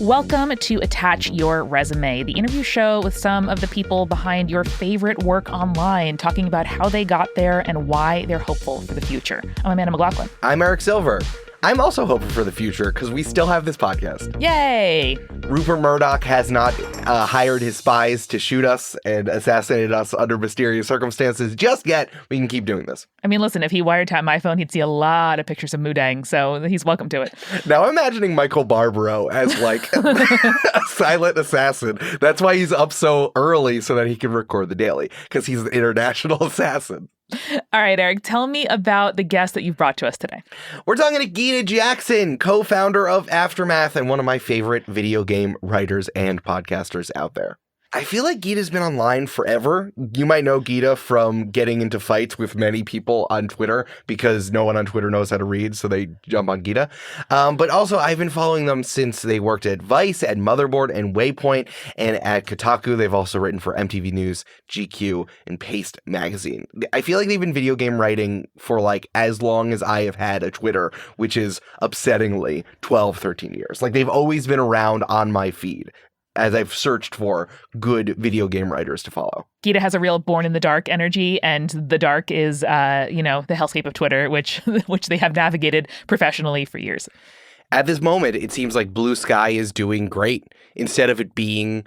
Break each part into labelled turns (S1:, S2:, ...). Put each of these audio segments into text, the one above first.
S1: Welcome to Attach Your Resume, the interview show with some of the people behind your favorite work online, talking about how they got there and why they're hopeful for the future. I'm Amanda McLoughlin.
S2: I'm Eric Silver. I'm also hopeful for the future because we still have this podcast.
S1: Yay!
S2: Rupert Murdoch has not hired his spies to shoot us and assassinate us under mysterious circumstances just yet. We can keep doing this.
S1: I mean, listen, if he wiretapped my phone, he'd see a lot of pictures of Mudang, so he's welcome to it.
S2: Now, imagining Michael Barbaro as like a silent assassin. That's why he's up so early so that he can record the daily, because he's an international assassin.
S1: All right, Eric, tell me about the guest that you've brought to us today.
S2: We're talking to Gita Jackson, co-founder of Aftermath and one of my favorite video game writers and podcasters out there. I feel like Gita's been online forever. You might know Gita from getting into fights with many people on Twitter because no one on Twitter knows how to read, so they jump on Gita. But also, I've been following them since they worked at Vice, at Motherboard, and Waypoint, and at Kotaku. They've also written for MTV News, GQ, and Paste Magazine. I feel like they've been video game writing for like as long as I have had a Twitter, which is upsettingly 12, 13 years. Like they've always been around on my feed as I've searched for good video game writers to follow.
S1: Gita has a real born in the dark energy, and the dark is, the hellscape of Twitter, which they have navigated professionally for years.
S2: At this moment, it seems like Blue Sky is doing great. Instead of it being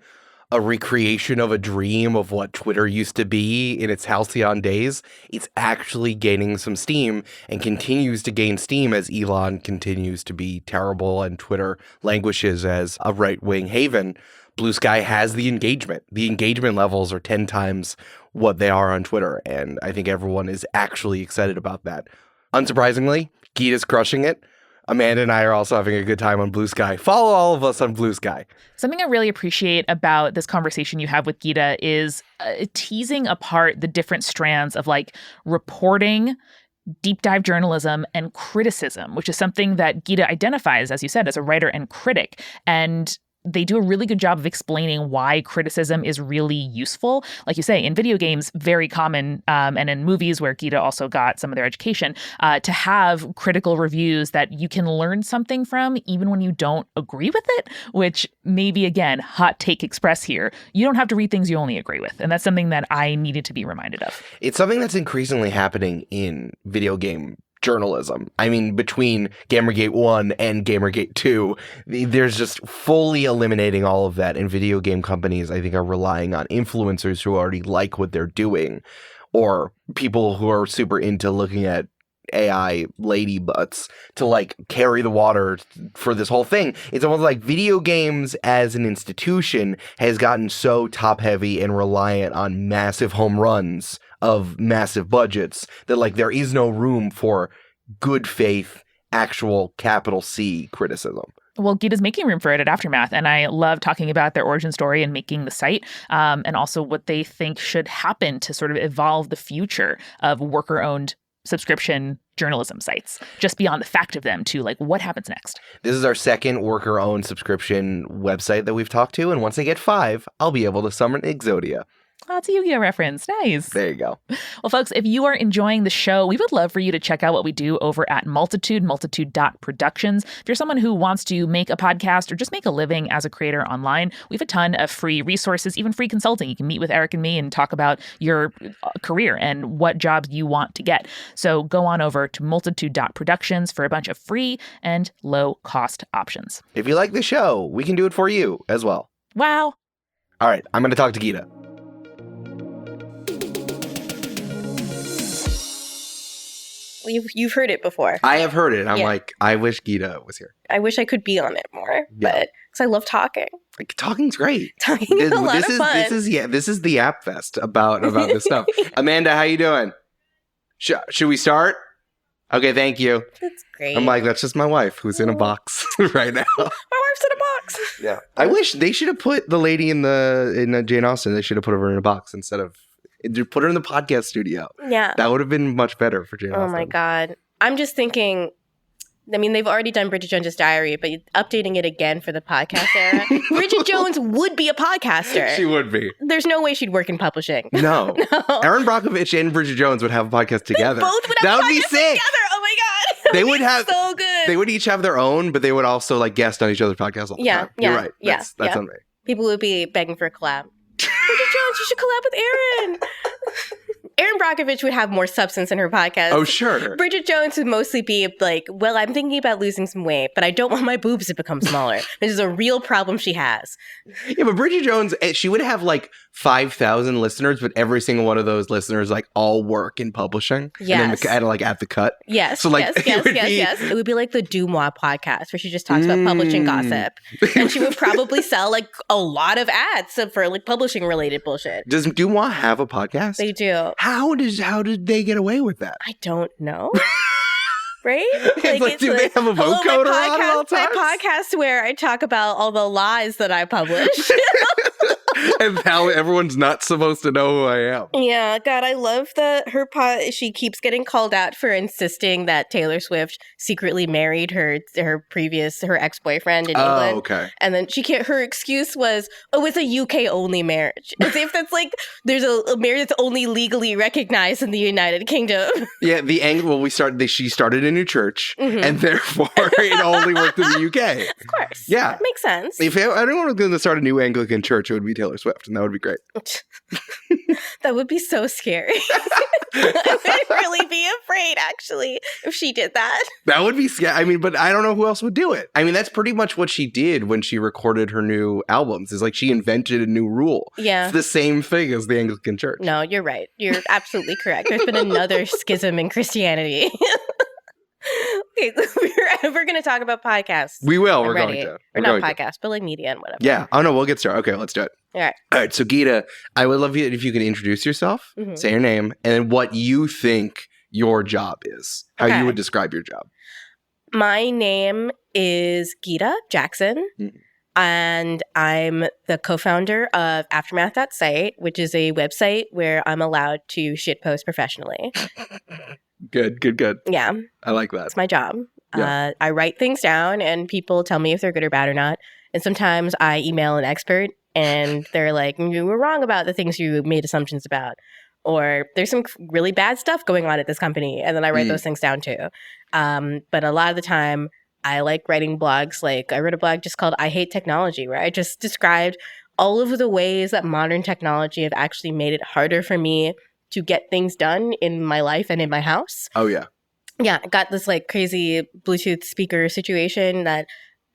S2: a recreation of a dream of what Twitter used to be in its halcyon days, it's actually gaining some steam and continues to gain steam as Elon continues to be terrible and Twitter languishes as a right-wing haven. Blue Sky has the engagement. The engagement levels are 10 times what they are on Twitter, and I think everyone is actually excited about that. Unsurprisingly, Gita's crushing it. Amanda and I are also having a good time on Blue Sky. Follow all of us on Blue Sky.
S1: Something I really appreciate about this conversation you have with Gita is teasing apart the different strands of like reporting, deep dive journalism, and criticism, which is something that Gita identifies, as you said, as a writer and critic. And they do a really good job of explaining why criticism is really useful. Like you say, in video games, very common, and in movies where Gita also got some of their education, to have critical reviews that you can learn something from even when you don't agree with it, which maybe, again, hot take express here. You don't have to read things you only agree with. And that's something that I needed to be reminded of.
S2: It's something that's increasingly happening in video game journalism. I mean, between Gamergate 1 and Gamergate 2, there's just fully eliminating all of that. And video game companies, I think, are relying on influencers who already like what they're doing, or people who are super into looking at AI lady butts to like carry the water for this whole thing. It's almost like video games as an institution has gotten so top heavy and reliant on massive home runs of massive budgets that like there is no room for good faith, actual capital C criticism.
S1: Well, Gita's making room for it at Aftermath, and I love talking about their origin story and making the site, and also what they think should happen to sort of evolve the future of worker-owned subscription journalism sites, just beyond the fact of them to like what happens next.
S2: This is our second worker-owned subscription website that we've talked to, and once I get 5, I'll be able to summon Exodia.
S1: Oh, it's a Yu-Gi-Oh reference. Nice.
S2: There you go.
S1: Well, folks, if you are enjoying the show, we would love for you to check out what we do over at multitude.productions. If you're someone who wants to make a podcast or just make a living as a creator online, we have a ton of free resources, even free consulting. You can meet with Eric and me and talk about your career and what jobs you want to get. So go on over to multitude.productions for a bunch of free and low-cost options.
S2: If you like the show, we can do it for you as well.
S1: Wow.
S2: All right, I'm going to talk to Gita.
S3: You've heard it before.
S2: I have heard it. I'm like, I wish Gita was here.
S3: I wish I could be on it more, but because I love talking.
S2: Like, talking's great.
S3: Talking is a lot of fun.
S2: This is the app fest about this stuff. Amanda, how you doing? Should we start? Okay, thank you.
S3: That's great.
S2: I'm like, that's just my wife who's in a box right now.
S3: My wife's in a box.
S2: Yeah. I wish they should have put the lady in Jane Austen. They should have put her in a box instead of put her in the podcast studio.
S3: Yeah.
S2: That would have been much better for Jane Austen.
S3: Oh my God. I'm just thinking, I mean, they've already done Bridget Jones' Diary, but updating it again for the podcast era. Bridget Jones would be a podcaster.
S2: She would be.
S3: There's no way she'd work in publishing.
S2: No. Erin Brockovich and Bridget Jones would have a podcast together.
S3: They both would have a podcast together. Oh my God.
S2: They would have
S3: so good.
S2: They would each have their own, but they would also like guest on each other's podcasts all the time. You're right. That's on me.
S3: People would be begging for a collab. Bridget Jones, you should collab with Erin. Erin Brockovich would have more substance in her podcast.
S2: Oh, sure.
S3: Bridget Jones would mostly be like, well, I'm thinking about losing some weight, but I don't want my boobs to become smaller. This is a real problem she has.
S2: Yeah, but Bridget Jones, she would have like 5,000 listeners, but every single one of those listeners like all work in publishing.
S3: Yes.
S2: And then like at the cut.
S3: Yes.
S2: So like
S3: yes. It would be like the Dumois podcast where she just talks about publishing gossip. And she would probably sell like a lot of ads for like publishing related bullshit.
S2: Does Dumois have a podcast?
S3: They do.
S2: How did they get away with that?
S3: I don't know. Right?
S2: Like, do they have a vocoder on at all times?
S3: My podcast where I talk about all the lies that I publish.
S2: And how everyone's not supposed to know who I am.
S3: Yeah, God, I love that she keeps getting called out for insisting that Taylor Swift secretly married her ex-boyfriend in England.
S2: Oh, okay.
S3: And then her excuse was, it's a UK only marriage. As if that's like there's a marriage that's only legally recognized in the United Kingdom.
S2: Yeah, she started a new church, and therefore it only worked in the UK.
S3: Of course.
S2: Yeah.
S3: That makes sense.
S2: If anyone was going to start a new Anglican church, it would be Taylor Swift, and that would be great.
S3: That would be so scary. I would really be afraid, actually, if she did that.
S2: That would be scary. I mean, but I don't know who else would do it. I mean, that's pretty much what she did when she recorded her new albums. Is like she invented a new rule.
S3: Yeah.
S2: It's the same thing as the Anglican Church.
S3: No, you're right. You're absolutely correct. There's been another schism in Christianity. Okay, we're going to talk about podcasts.
S2: We will.
S3: I'm
S2: We're
S3: ready.
S2: going to.
S3: Or not podcasts, but like media and whatever.
S2: Yeah. Oh, no, we'll get started. Okay, let's do it.
S3: All right.
S2: All right. So, Gita, I would love you if you could introduce yourself, say your name, and then what you think your job is, how you would describe your job.
S3: My name is Gita Jackson, and I'm the co-founder of Aftermath.site, which is a website where I'm allowed to shitpost professionally.
S2: Good.
S3: Yeah.
S2: I like that.
S3: That's my job.
S2: Yeah.
S3: I write things down and people tell me if they're good or bad or not. And sometimes I email an expert and they're like, you were wrong about the things you made assumptions about. Or there's some really bad stuff going on at this company. And then I write those things down too. But a lot of the time I like writing blogs. Like I wrote a blog just called I Hate Technology, where I just described all of the ways that modern technology have actually made it harder for me to get things done in my life and in my house.
S2: Oh, yeah.
S3: Yeah, I got this like crazy Bluetooth speaker situation that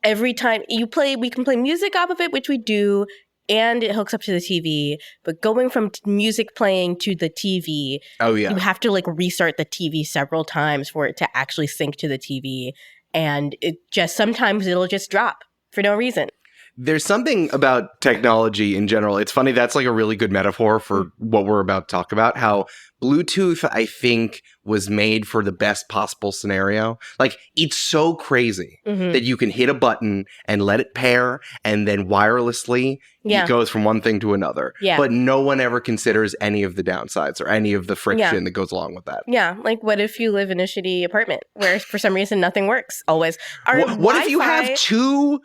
S3: every time we can play music off of it, which we do, and it hooks up to the TV. But going from music playing to the TV, you have to like restart the TV several times for it to actually sync to the TV. And sometimes it'll just drop for no reason.
S2: There's something about technology in general. It's funny. That's like a really good metaphor for what we're about to talk about. How Bluetooth, I think, was made for the best possible scenario. Like, it's so crazy that you can hit a button and let it pair, and then wirelessly it goes from one thing to another. Yeah. But no one ever considers any of the downsides or any of the friction that goes along with that.
S3: Yeah. Like, what if you live in a shitty apartment where for some reason nothing works always?
S2: What if you have two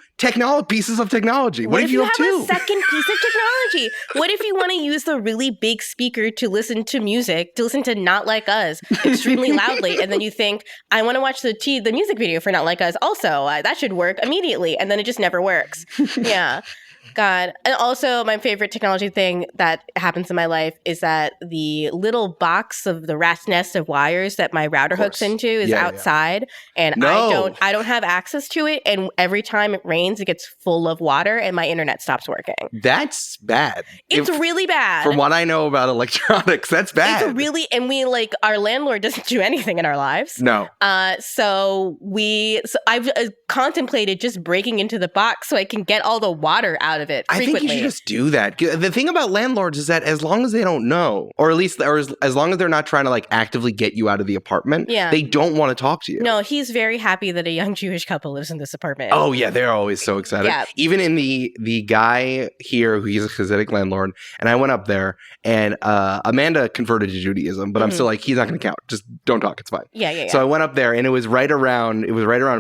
S2: pieces of technology? What if you have two?
S3: A second piece of technology? What if you want to use the really big speaker to listen to music, to listen to Not Like Us extremely loudly, and then you think, I want to watch the music video for Not Like Us also. That should work immediately, and then it just never works. Yeah. God. And also, my favorite technology thing that happens in my life is that the little box of the rat's nest of wires that my router hooks into is outside, and I don't have access to it. And every time it rains, it gets full of water, and my internet stops working.
S2: That's bad.
S3: It's really bad.
S2: From what I know about electronics, that's bad.
S3: And we our landlord doesn't do anything in our lives.
S2: No.
S3: So I've contemplated just breaking into the box so I can get all the water out of it frequently.
S2: I think you should just do that. The thing about landlords is that as long as they don't know, or at least as long as they're not trying to like actively get you out of the apartment, they don't want to talk to you.
S3: No, he's very happy that a young Jewish couple lives in this apartment.
S2: Oh yeah, they're always so excited. Yeah. Even in the guy here, he's a Hasidic landlord, and I went up there, and Amanda converted to Judaism, but I'm still like, he's not going to count. Just don't talk. It's fine.
S3: Yeah.
S2: So I went up there, and it was right around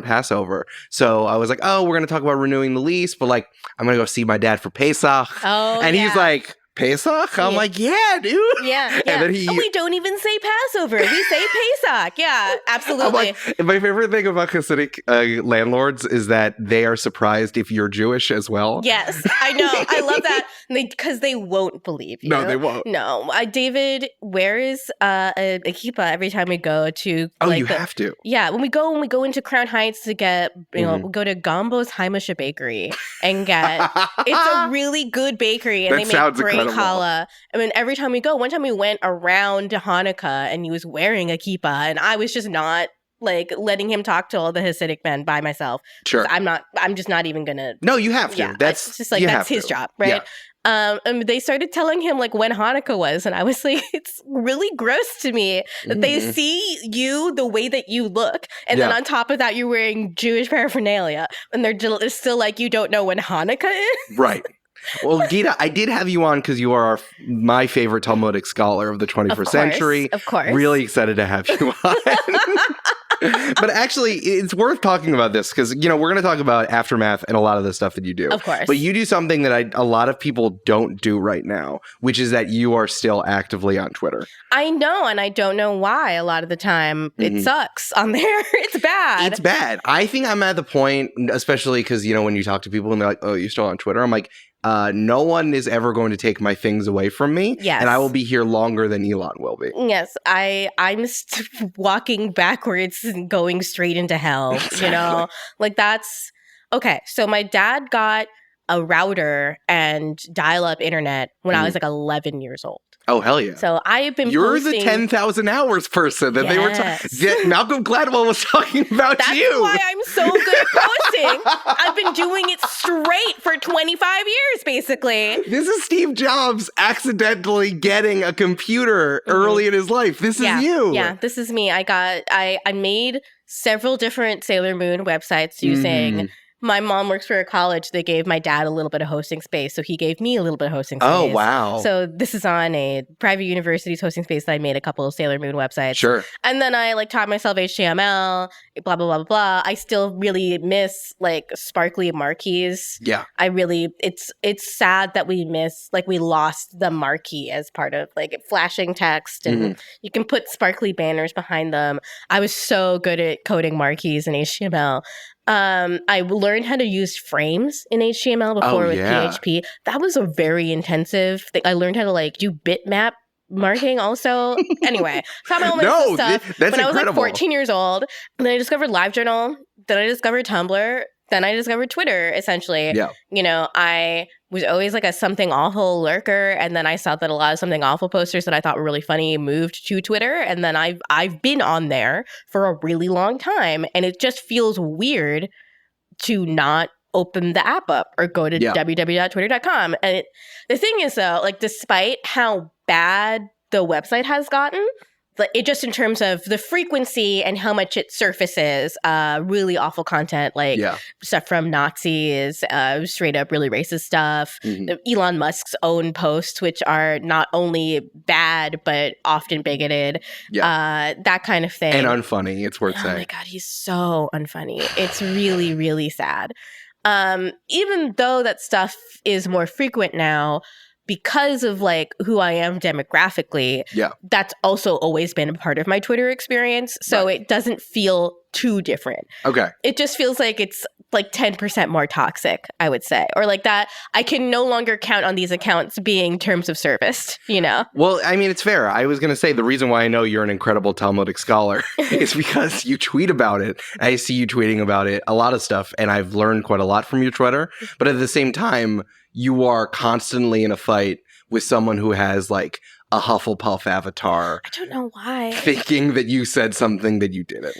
S2: Passover. So I was like, oh, we're going to talk about renewing the lease, but like, I'm going to go see my dad for Pesach.
S3: Oh,
S2: and he's like, Pesach? I'm
S3: Yeah.
S2: like, yeah, dude.
S3: Yeah.
S2: And then
S3: we don't even say Passover. We say Pesach. Yeah, absolutely.
S2: I'm like, and my favorite thing about Hasidic landlords is that they are surprised if you're Jewish as well.
S3: Yes, I know. I love that because they won't believe you.
S2: No, they won't.
S3: No, David wears a kippah every time we go to.
S2: Oh, you have to.
S3: Yeah, when we go into Crown Heights to get, we go to Gambo's Heimische Bakery and get. It's a really good bakery, and
S2: That
S3: they make
S2: sounds
S3: great
S2: incredible.
S3: challah. I mean, every time we go, one time we went around Hanukkah, and he was wearing a kippah, and I was just not like letting him talk to all the Hasidic men by myself.
S2: Sure.
S3: I'm just not even gonna.
S2: No, you have to.
S3: Yeah,
S2: That's
S3: it's just like
S2: you
S3: that's
S2: have
S3: his
S2: to.
S3: job, right? And they started telling him like when Hanukkah was, and I was like, it's really gross to me that they see you the way that you look, and then on top of that, you're wearing Jewish paraphernalia, and they're still like, you don't know when Hanukkah is,
S2: Right. Well, Gita, I did have you on because you are my favorite Talmudic scholar of the 21st century.
S3: Of course.
S2: Really excited to have you on. But actually, it's worth talking about this because, we're going to talk about Aftermath and a lot of the stuff that you do.
S3: Of course.
S2: But you do something that a lot of people don't do right now, which is that you are still actively on Twitter.
S3: I know, and I don't know why a lot of the time. It sucks on there. It's bad.
S2: It's bad. I think I'm at the point, especially because, when you talk to people and they're like, oh, you're still on Twitter? I'm like, no one is ever going to take my things away from me.
S3: Yes.
S2: And I will be here longer than Elon will be.
S3: Yes, I'm walking backwards and going straight into hell,
S2: Exactly.
S3: Like that's okay. So my dad got a router and dial-up internet when I was like 11 years old.
S2: Oh, hell yeah.
S3: So I've been
S2: You're
S3: posting...
S2: the 10,000 hours person that they were talking. Malcolm Gladwell was talking about
S3: That's
S2: you.
S3: why I'm so good at posting. I've been doing it straight for 25 years, basically.
S2: This is Steve Jobs accidentally getting a computer early in his life. This is you.
S3: Yeah, this is me. I made several different Sailor Moon websites using... My mom works for a college. They gave my dad a little bit of hosting space, so he gave me a little bit of hosting space.
S2: Oh, wow.
S3: So this is on a private university's hosting space that I made a couple of Sailor Moon websites.
S2: Sure.
S3: And then I taught myself HTML, blah, blah, blah, blah, blah. I still really miss sparkly marquees.
S2: Yeah.
S3: It's sad that we lost the marquee as part of flashing text, and you can put sparkly banners behind them. I was so good at coding marquees in HTML. I learned how to use frames in HTML before with PHP. That was a very intensive thing. I learned how to do bitmap marking also. Anyway, taught my own stuff
S2: that's
S3: when
S2: incredible.
S3: I was 14 years old. And then I discovered LiveJournal. Then I discovered Tumblr. Then I discovered Twitter, essentially.
S2: Yeah.
S3: I was always a something awful lurker, and then I saw that a lot of something awful posters that I thought were really funny moved to Twitter, and then I've been on there for a really long time, and it just feels weird to not open the app up or go to www.twitter.com. And the thing is, though, despite how bad the website has gotten, it just in terms of the frequency and how much it surfaces really awful content, stuff from Nazis, straight up really racist stuff, Elon Musk's own posts, which are not only bad but often bigoted, that kind of thing.
S2: And unfunny, it's worth saying.
S3: Oh my God, he's so unfunny. It's really, really sad. Even though that stuff is more frequent now, because of who I am demographically, that's also always been a part of my Twitter experience. So it doesn't feel too different.
S2: Okay.
S3: It just feels like it's 10% more toxic, I would say. Or that I can no longer count on these accounts being terms of service,
S2: Well, I mean, it's fair. I was going to say the reason why I know you're an incredible Talmudic scholar is because you tweet about it. I see you tweeting about it, a lot of stuff, and I've learned quite a lot from your Twitter. But at the same time, you are constantly in a fight with someone who has a Hufflepuff avatar.
S3: I don't know why.
S2: Thinking that you said something that you didn't.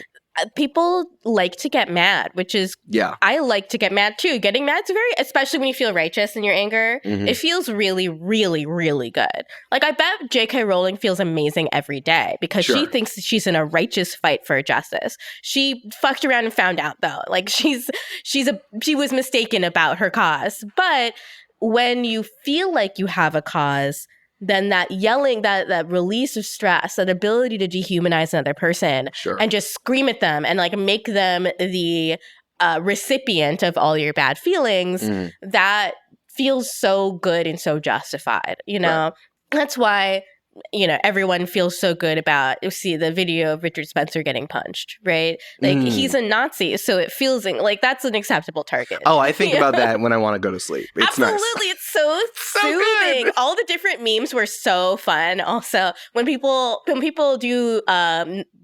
S3: People like to get mad, which is, I like to get mad too. Getting mad is especially when you feel righteous in your anger, it feels really, really, really good. I bet J.K. Rowling feels amazing every day because she thinks that she's in a righteous fight for justice. She fucked around and found out though. She was mistaken about her cause. But when you feel like you have a cause, then that yelling, that release of stress, that ability to dehumanize another person and just scream at them and make them the recipient of all your bad feelings, that feels so good and so justified, you know?
S2: Right.
S3: That's why, you know, everyone feels so good about, you see the video of Richard Spencer getting punched, right? Like, he's a Nazi, so it feels like that's an acceptable target.
S2: Oh, I think about that when I want to go to sleep. It's
S3: Absolutely.
S2: nice.
S3: It's so soothing.
S2: good.
S3: All the different memes were so fun. Also, when people do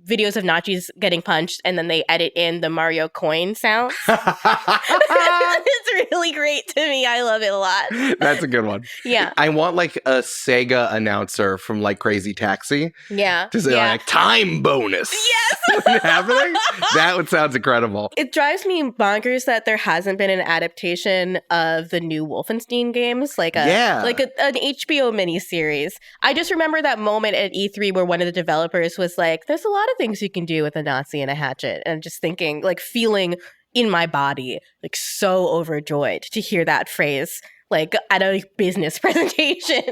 S3: videos of Nazis getting punched and then they edit in the Mario coin sounds, it's really great to me. I love it a lot.
S2: That's a good one.
S3: Yeah.
S2: I want like a Sega announcer from like Crazy Taxi
S3: Yeah.
S2: to say like time bonus.
S3: Yes.
S2: Happening? That would sound incredible.
S3: It drives me bonkers that there hasn't been an adaptation of the new Wolfenstein games, like an HBO miniseries. I just remember that moment at E3 where one of the developers was like, "There's a lot of things you can do with a Nazi and a hatchet," and just thinking, like, feeling in my body, like, so overjoyed to hear that phrase, like, at a business presentation.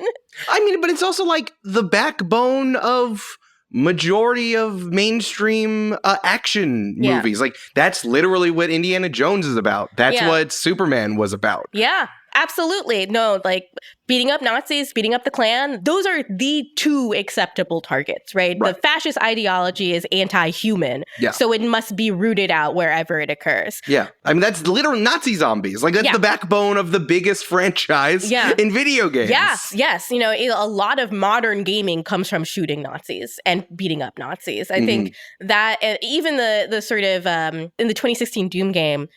S2: I mean, but it's also like the backbone of majority of mainstream action movies. Like, that's literally what Indiana Jones is about. That's what Superman was about.
S3: Yeah. Absolutely. No, like beating up Nazis, beating up the Klan, those are the two acceptable targets, right? The fascist ideology is anti-human. Yeah. So it must be rooted out wherever it occurs.
S2: Yeah. I mean, that's literal Nazi zombies. Like, that's the backbone of the biggest franchise in video games.
S3: Yes. You know, a lot of modern gaming comes from shooting Nazis and beating up Nazis. I think that even the sort of, in the 2016 Doom game,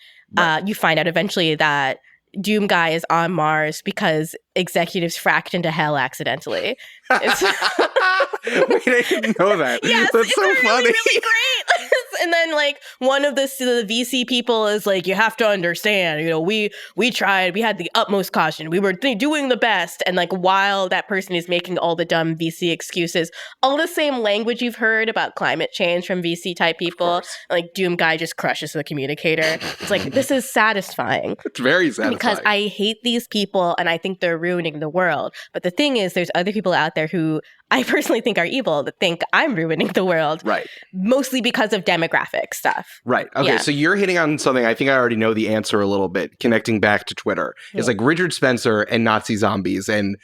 S3: you find out eventually that Doom Guy is on Mars because executives fracked into hell accidentally.
S2: Wait, I didn't know that.
S3: Yes,
S2: that's so funny.
S3: Really great. And then, like, one of the VC people is like, "You have to understand, you know, we tried, we had the utmost caution, we were doing the best." And like, while that person is making all the dumb VC excuses, all the same language you've heard about climate change from VC type people, like Doom Guy just crushes the communicator. It's like, this is satisfying.
S2: It's very satisfying.
S3: Because I hate these people and I think they're ruining the world. But the thing is, there's other people out there who I personally think are evil that think I'm ruining the world.
S2: Right.
S3: Mostly because of demographic stuff.
S2: Right. Okay. So you're hitting on something I think I already know the answer a little bit, connecting back to Twitter. It's like Richard Spencer and Nazi zombies and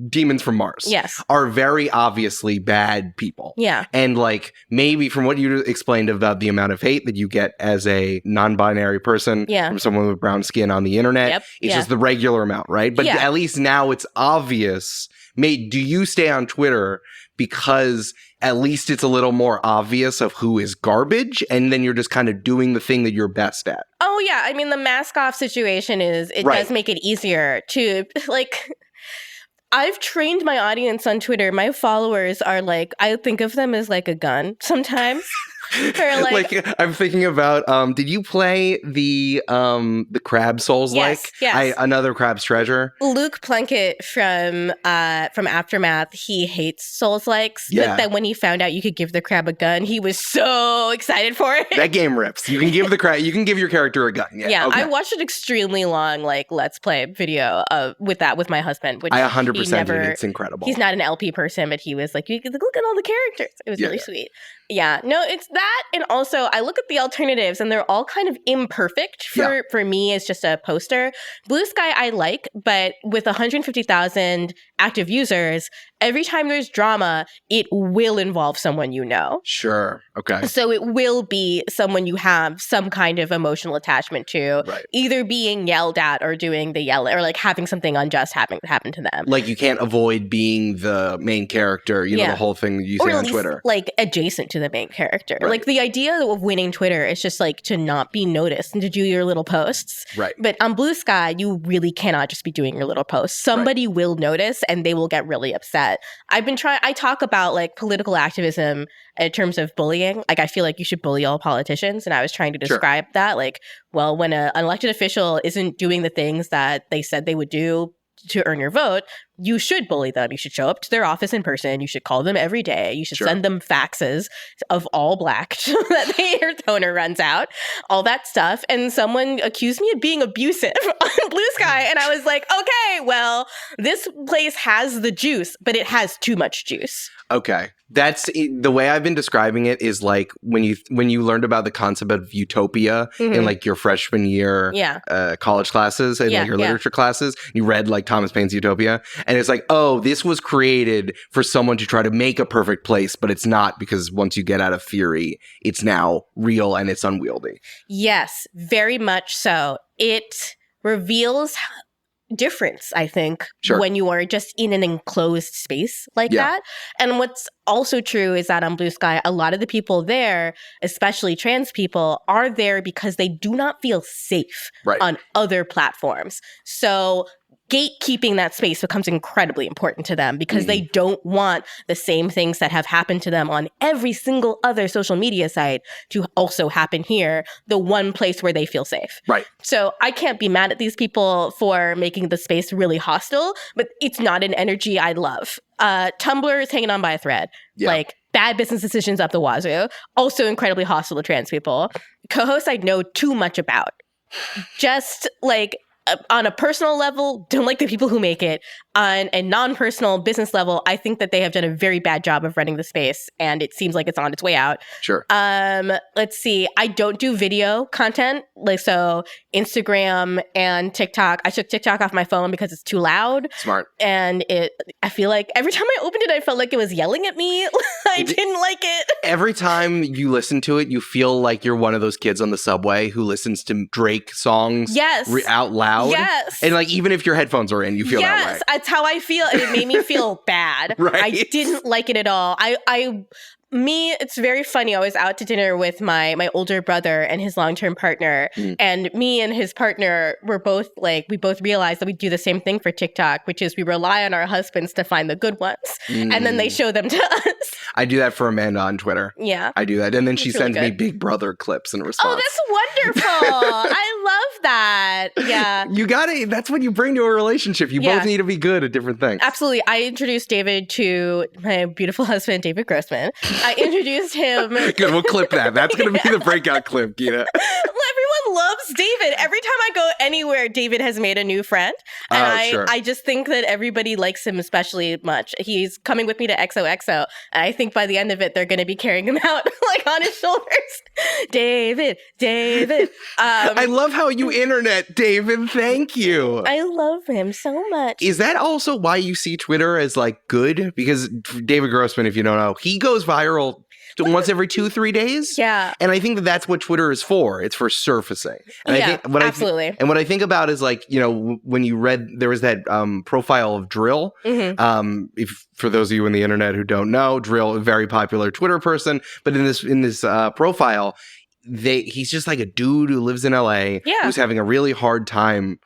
S2: demons from Mars are very obviously bad people.
S3: Yeah.
S2: And like, maybe from what you explained about the amount of hate that you get as a non-binary person from someone with brown skin on the internet, it's just the regular amount, right? But at least now it's obvious. Do you stay on Twitter because at least it's a little more obvious of who is garbage, and then you're just kind of doing the thing that you're best at?
S3: Oh, yeah. I mean, the mask off situation does make it easier to, like, I've trained my audience on Twitter. My followers are like, I think of them as like a gun sometimes. Or like
S2: I'm thinking about, did you play the Crab Souls
S3: Yes.
S2: Another Crab's Treasure?
S3: Luke Plunkett from Aftermath, he hates Souls-likes, but then when he found out you could give the crab a gun, he was so excited for it.
S2: That game rips. You can give your character a gun. Yeah,
S3: I watched an extremely long Let's Play video with my husband. Which
S2: I 100% did. It's incredible.
S3: He's not an LP person, but he was like, "You look at all the characters." It was really sweet. Yeah, no, it's that, and also I look at the alternatives, and they're all kind of imperfect for me as just a poster. Blue Sky I like, but with 150,000 active users, every time there's drama, it will involve someone you know.
S2: Sure. Okay.
S3: So it will be someone you have some kind of emotional attachment to, either being yelled at or doing the yelling, or like having something unjust happen to them.
S2: Like, you can't avoid being the main character, you know, the whole thing that you say on Twitter.
S3: Like adjacent to the main character. Like, the idea of winning Twitter is just like to not be noticed and to do your little posts.
S2: Right.
S3: But on Blue Sky, you really cannot just be doing your little posts. Somebody will notice and they will get really upset. I talk about like political activism in terms of bullying. Like, I feel like you should bully all politicians. And I was trying to describe that. Like, well, when an elected official isn't doing the things that they said they would do to earn your vote, you should bully them. You should show up to their office in person. You should call them every day. You should
S2: Sure.
S3: send them faxes of all black so that their toner runs out, all that stuff. And someone accused me of being abusive on Blue Sky. And I was like, okay, well, this place has the juice, but it has too much juice.
S2: Okay. That's the way I've been describing it is like when you learned about the concept of utopia in like your freshman year college classes and like your literature classes, you read like Thomas Paine's Utopia, and it's like, oh, this was created for someone to try to make a perfect place, but it's not, because once you get out of theory, it's now real and it's unwieldy.
S3: Yes, very much so. It reveals difference, I think, when you are just in an enclosed space like that. And what's also true is that on Blue Sky, a lot of the people there, especially trans people, are there because they do not feel safe on other platforms. So gatekeeping that space becomes incredibly important to them because they don't want the same things that have happened to them on every single other social media site to also happen here, the one place where they feel safe.
S2: Right.
S3: So I can't be mad at these people for making the space really hostile, but it's not an energy I love. Tumblr is hanging on by a thread. Like, bad business decisions up the wazoo. Also incredibly hostile to trans people. Co-hosts I know too much about. Just, like, on a personal level, don't like the people who make it. On a non-personal business level, I think that they have done a very bad job of running the space, and it seems like it's on its way out.
S2: Sure.
S3: Let's see. I don't do video content, like, so Instagram and TikTok. I took TikTok off my phone because it's too loud.
S2: Smart.
S3: And I feel like every time I opened it, I felt like it was yelling at me. I didn't like it.
S2: Every time you listen to it, you feel like you're one of those kids on the subway who listens to Drake songs out loud.
S3: Yes.
S2: And like, even if your headphones are in, you feel that way.
S3: That's how I feel. And it made me feel bad.
S2: Right.
S3: I didn't like it at all. It's very funny. I was out to dinner with my older brother and his long-term partner. And me and his partner were both like, we both realized that we do the same thing for TikTok, which is we rely on our husbands to find the good ones. And then they show them to us.
S2: I do that for Amanda on Twitter.
S3: Yeah.
S2: I do that. And then she
S3: really
S2: sends me
S3: good.
S2: Big Brother clips in response.
S3: Oh, that's wonderful. I love that. Yeah.
S2: You gotta, that's what you bring to a relationship. You both need to be good at different things.
S3: Absolutely. I introduced David to my beautiful husband, David Grossman. I introduced him.
S2: Good, we'll clip that. That's going to be the breakout clip, Gita.
S3: Everyone loves David. Every time I go anywhere, David has made a new friend. And I just think that everybody likes him especially much. He's coming with me to XOXO. And I think by the end of it, they're going to be carrying him out like on his shoulders. David.
S2: I love how you internet, David. Thank you.
S3: I love him so much.
S2: Is that also why you see Twitter as like good? Because David Grossman, if you don't know, he goes viral once every 2-3 days.
S3: Yeah.
S2: And I think that that's what Twitter is for. It's for surfacing. And
S3: yeah,
S2: I think
S3: absolutely.
S2: And what I think about is like, you know, when you read, there was that profile of Drill. If for those of you in the internet who don't know, Drill, a very popular Twitter person, but in this profile, he's just like a dude who lives in LA who's having a really hard time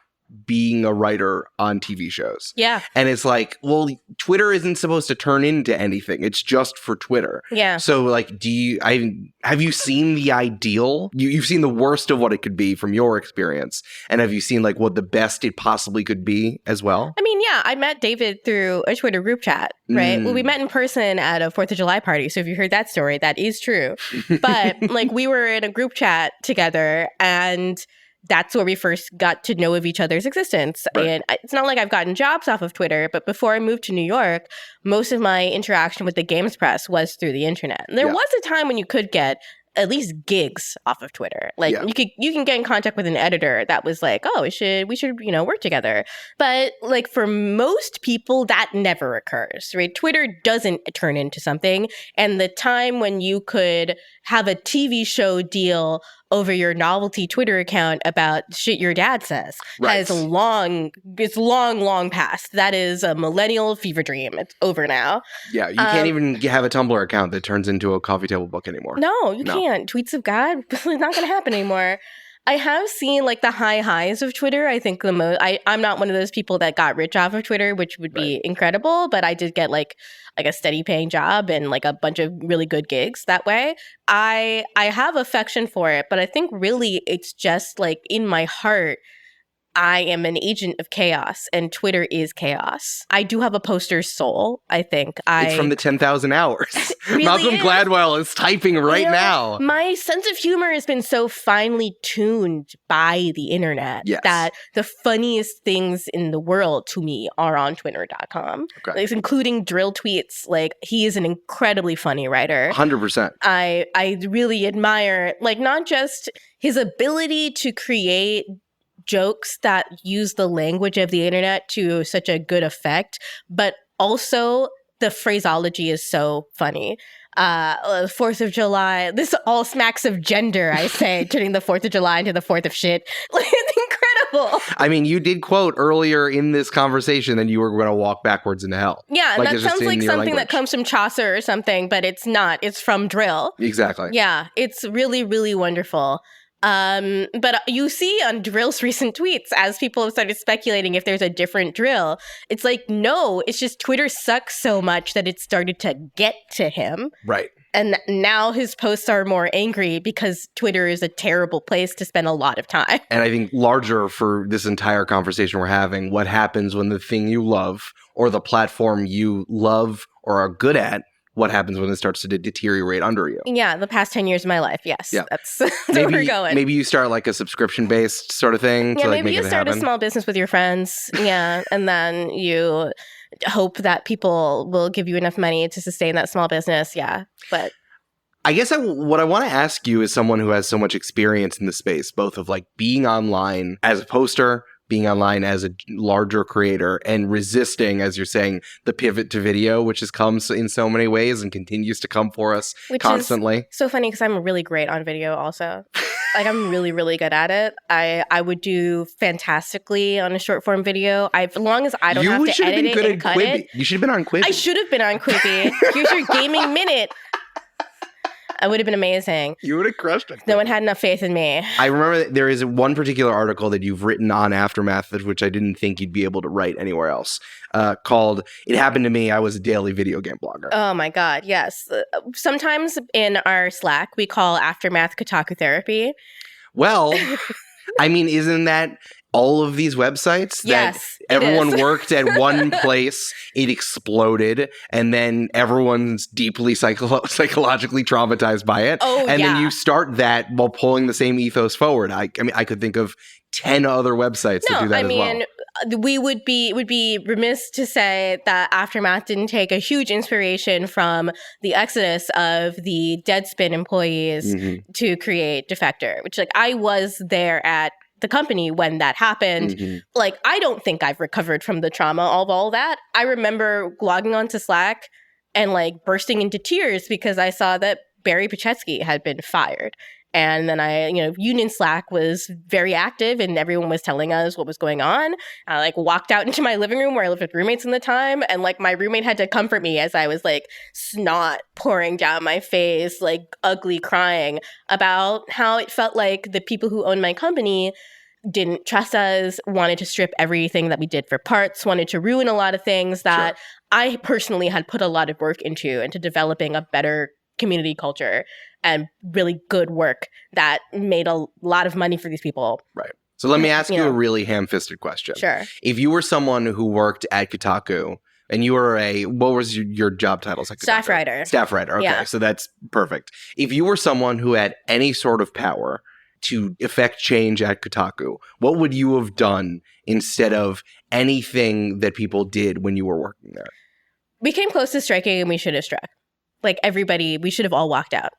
S2: being a writer on TV shows. Yeah. And it's like, well, Twitter isn't supposed to turn into anything. It's just for Twitter. Yeah. So like, have you seen the ideal? You've seen the worst of what it could be from your experience. And have you seen like what the best it possibly could be as well? I mean, yeah, I met David through a Twitter group chat, right? Well, we met in person at a 4th of July party. So if you heard that story, that is true. But like we were in a group chat together, and that's where we first got to know of each other's existence. Right. And it's not like I've gotten jobs off of Twitter, but before I moved to New York, most of my interaction with the games press was through the internet. And there was a time when you could get at least gigs off of Twitter. Like you can get in contact with an editor that was like, oh, we should, work together. But like for most people, that never occurs, right? Twitter doesn't turn into something. And the time when you could have a TV show deal over your novelty Twitter account about shit your dad says it's long past. That is a millennial fever dream. It's over now. Yeah, you can't even have a Tumblr account that turns into a coffee table book anymore. No, you can't. Tweets of God, it's not going to happen anymore. I have seen like the highs of Twitter. I think the most, I'm not one of those people that got rich off of Twitter, which would be incredible, but I did get like a steady paying job and like a bunch of really good gigs that way. I have affection for it, but I think really it's just like in my heart,
S3: I am an agent of chaos, and Twitter is chaos. I do have a poster soul, I think.
S2: It's from the 10,000 hours.
S3: Really
S2: Malcolm
S3: is.
S2: Gladwell is typing right now.
S3: My sense of humor has been so finely tuned by the internet that the funniest things in the world to me are on Twitter.com.
S2: Okay.
S3: Like, including drill tweets. Like, he is an incredibly funny writer.
S2: 100%.
S3: I really admire, like, not just his ability to create jokes that use the language of the internet to such a good effect, but also the phraseology is so funny. 4th of July, this all smacks of gender, I say, turning the 4th of July into the 4th of shit. Like, it's incredible.
S2: I mean, you did quote earlier in this conversation that you were going to walk backwards into hell.
S3: Yeah,
S2: like,
S3: that sounds like something that comes from Chaucer or something, but it's not. It's from drill.
S2: Exactly.
S3: Yeah, it's really, really wonderful. But you see on Drill's recent tweets, as people have started speculating if there's a different Drill, it's like, no, it's just Twitter sucks so much that it started to get to him.
S2: Right.
S3: And now his posts are more angry because Twitter is a terrible place to spend a lot of time.
S2: And I think larger for this entire conversation we're having, what happens when the thing you love or the platform you love or are good at, what happens when it starts to deteriorate under you?
S3: Yeah, the past 10 years of my life, yes.
S2: Yeah.
S3: That's where we're going.
S2: Maybe you start like a subscription-based sort of thing to like
S3: maybe
S2: make
S3: you
S2: it
S3: start
S2: happen.
S3: a small business with your friends, and then you hope that people will give you enough money to sustain that small business, but...
S2: I guess what I want to ask you as someone who has so much experience in the space, both of like being online as a poster, being online as a larger creator, and resisting, as you're saying, the pivot to video, which has come in so many ways and continues to come for us constantly.
S3: Is so funny because I'm really great on video also. Like, I'm really, really good at it. I would do fantastically on a short form video. As long as I don't have to edit it and cut it.
S2: You should have been on Quibi.
S3: I should have been on Quibi. Here's your gaming minute. I would have been amazing.
S2: You would have crushed it.
S3: No one had enough faith in me.
S2: I remember that there is one particular article that you've written on Aftermath, which I didn't think you'd be able to write anywhere else, called "It Happened to Me. I Was a Daily Video Game Blogger."
S3: Oh my God, yes. Sometimes in our Slack, we call Aftermath Kotaku therapy.
S2: Well, I mean, isn't that all of these websites that everyone worked at one place, it exploded, and then everyone's deeply psychologically traumatized by it. And then you start that while pulling the same ethos forward. I mean, I could think of 10 other websites that do that as well.
S3: We would be remiss to say that Aftermath didn't take a huge inspiration from the exodus of the Deadspin employees to create Defector, which, like, I was there at the company when that happened. Like, I don't think I've recovered from the trauma of all that. I remember logging onto Slack and like bursting into tears because I saw that Barry Pachetsky had been fired. And then Union Slack was very active and everyone was telling us what was going on. I like walked out into my living room where I lived with roommates in the time. And like my roommate had to comfort me as I was like snot pouring down my face, like ugly crying about how it felt like the people who owned my company didn't trust us, wanted to strip everything that we did for parts, wanted to ruin a lot of things that I personally had put a lot of work into developing a better community culture and really good work that made a lot of money for these people.
S2: Right. So let me ask you a really ham-fisted question.
S3: Sure.
S2: If you were someone who worked at Kotaku and you were what was your job titles at Kotaku?
S3: Staff writer.
S2: Staff writer. Okay. So that's perfect. If you were someone who had any sort of power to effect change at Kotaku, what would you have done instead of anything that people did when you were working there?
S3: We came close to striking and we should have struck. Like everybody, we should have all walked out.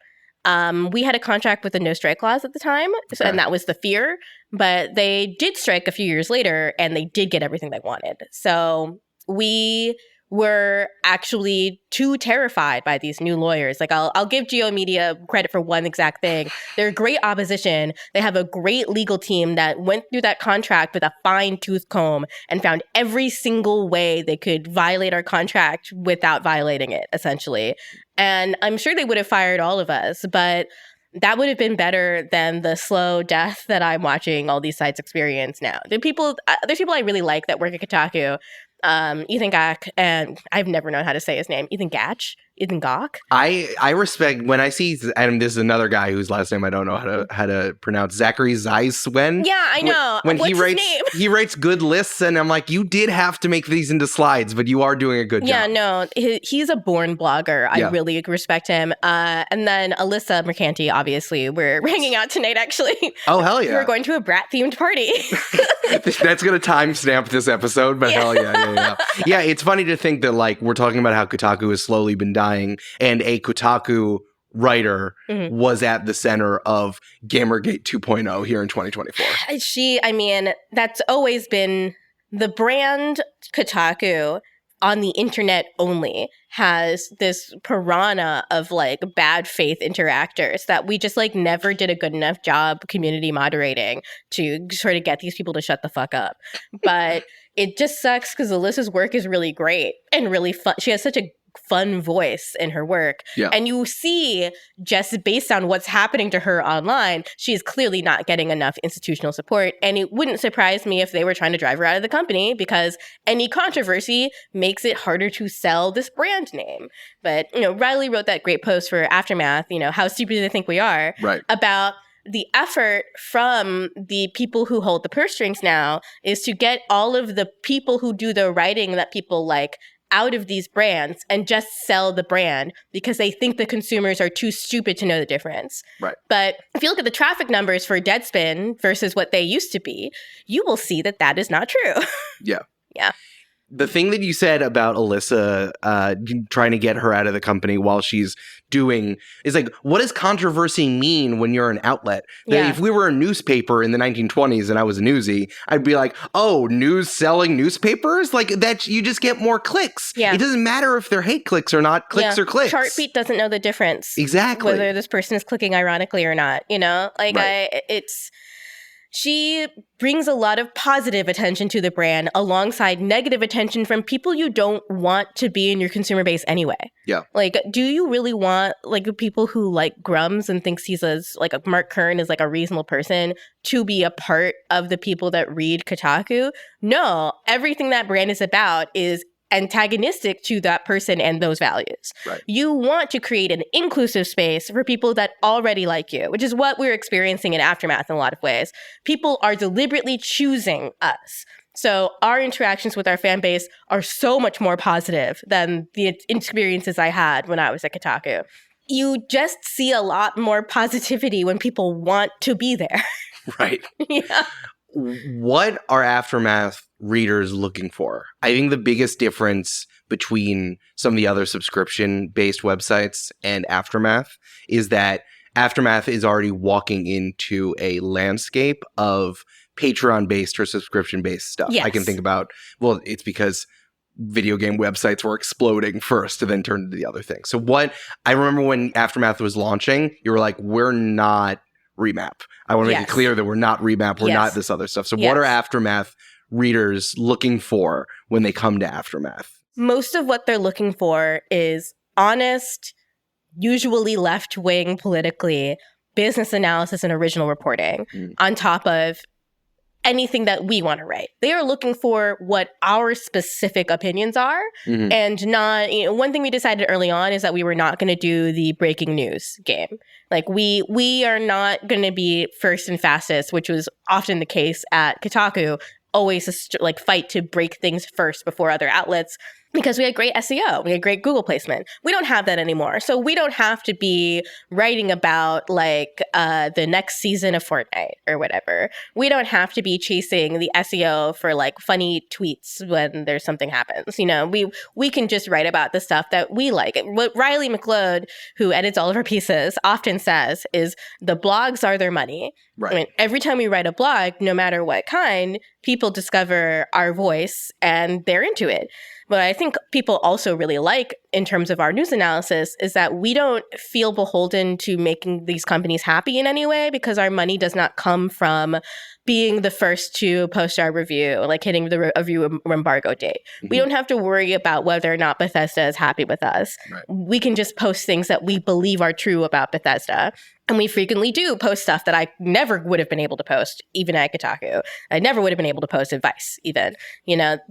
S3: We had a contract with a no strike clause at the time, and that was the fear. But they did strike a few years later, and they did get everything they wanted. So we were actually too terrified by these new lawyers. Like I'll give Geo Media credit for one exact thing. They're great opposition. They have a great legal team that went through that contract with a fine-tooth comb and found every single way they could violate our contract without violating it, essentially. And I'm sure they would have fired all of us, but that would have been better than the slow death that I'm watching all these sites experience now. There's people I really like that work at Kotaku. Ethan Gach, and I've never known how to say his name. Ethan Gatch. in Gawk.
S2: I respect when I see, and this is another guy whose last name I don't know how to pronounce, Zachary Zeiswen.
S3: Yeah, I know.
S2: When
S3: What's
S2: he writes,
S3: his name?
S2: he writes good lists, and I'm like, you did have to make these into slides, but you are doing a good job.
S3: Yeah, no, he's a born blogger. I really respect him. And then Alyssa Mercanti, obviously, we're hanging out tonight, actually.
S2: Oh, hell yeah.
S3: We're going to a brat-themed party.
S2: That's going to timestamp this episode, but hell yeah. Yeah, it's funny to think that, like, we're talking about how Kotaku has slowly been dying, and a Kotaku writer was at the center of Gamergate 2.0 here in 2024.
S3: That's always been the brand Kotaku on the internet only has this piranha of like bad faith interactors that we just like never did a good enough job community moderating to sort of get these people to shut the fuck up. But it just sucks because Alyssa's work is really great and really fun. She has such a fun voice in her work.
S2: Yeah.
S3: And you see, just based on what's happening to her online, she is clearly not getting enough institutional support. And it wouldn't surprise me if they were trying to drive her out of the company because any controversy makes it harder to sell this brand name. But, Riley wrote that great post for Aftermath, how stupid do they think we are?
S2: Right.
S3: About the effort from the people who hold the purse strings now is to get all of the people who do the writing that people like out of these brands and just sell the brand because they think the consumers are too stupid to know the difference.
S2: Right.
S3: But if you look at the traffic numbers for Deadspin versus what they used to be, you will see that that is not true.
S2: Yeah.
S3: Yeah.
S2: The thing that you said about Alyssa trying to get her out of the company while she's doing is like, what does controversy mean when you're an outlet? That if we were a newspaper in the 1920s and I was a newsie, I'd be like, oh, news selling newspapers? Like that, you just get more clicks.
S3: Yeah.
S2: It doesn't matter if they're hate clicks or not. Clicks or clicks.
S3: Chartbeat doesn't know the difference.
S2: Exactly.
S3: Whether this person is clicking ironically or not,
S2: Right.
S3: She brings a lot of positive attention to the brand alongside negative attention from people you don't want to be in your consumer base anyway.
S2: Yeah.
S3: Like, do you really want like people who like Grums and thinks he's Mark Kern is like a reasonable person to be a part of the people that read Kotaku? No, everything that brand is about is antagonistic to that person and those values.
S2: Right.
S3: You want to create an inclusive space for people that already like you, which is what we're experiencing in Aftermath in a lot of ways. People are deliberately choosing us. So our interactions with our fan base are so much more positive than the experiences I had when I was at Kotaku. You just see a lot more positivity when people want to be there.
S2: Right.
S3: Yeah.
S2: What are Aftermath readers looking for? I think the biggest difference between some of the other subscription-based websites and Aftermath is that Aftermath is already walking into a landscape of Patreon-based or subscription-based stuff.
S3: Yes.
S2: I can think about, well, it's because video game websites were exploding first to then turn into the other thing. So I remember when Aftermath was launching, you were like, we're not Remap. I want to make it clear that we're not Remap. We're not this other stuff. So what are Aftermath readers looking for when they come to Aftermath?
S3: Most of what they're looking for is honest, usually left-wing politically, business analysis and original reporting on top of anything that we want to write. They are looking for what our specific opinions are and not, one thing we decided early on is that we were not going to do the breaking news game. Like we are not going to be first and fastest, which was often the case at Kotaku, always fight to break things first before other outlets. Because we had great SEO, we had great Google placement. We don't have that anymore. So we don't have to be writing about the next season of Fortnite or whatever. We don't have to be chasing the SEO for funny tweets when there's something happens. We can just write about the stuff that we like. What Riley McLeod, who edits all of our pieces, often says is the blogs are their money.
S2: Right.
S3: I mean, every time we write a blog, no matter what kind, people discover our voice and they're into it. What I think people also really like in terms of our news analysis is that we don't feel beholden to making these companies happy in any way because our money does not come from being the first to post our review, hitting the review embargo date. We don't have to worry about whether or not Bethesda is happy with us.
S2: Right.
S3: We can just post things that we believe are true about Bethesda. And we frequently do post stuff that I never would have been able to post, even at Kotaku. I never would have been able to post advice, even.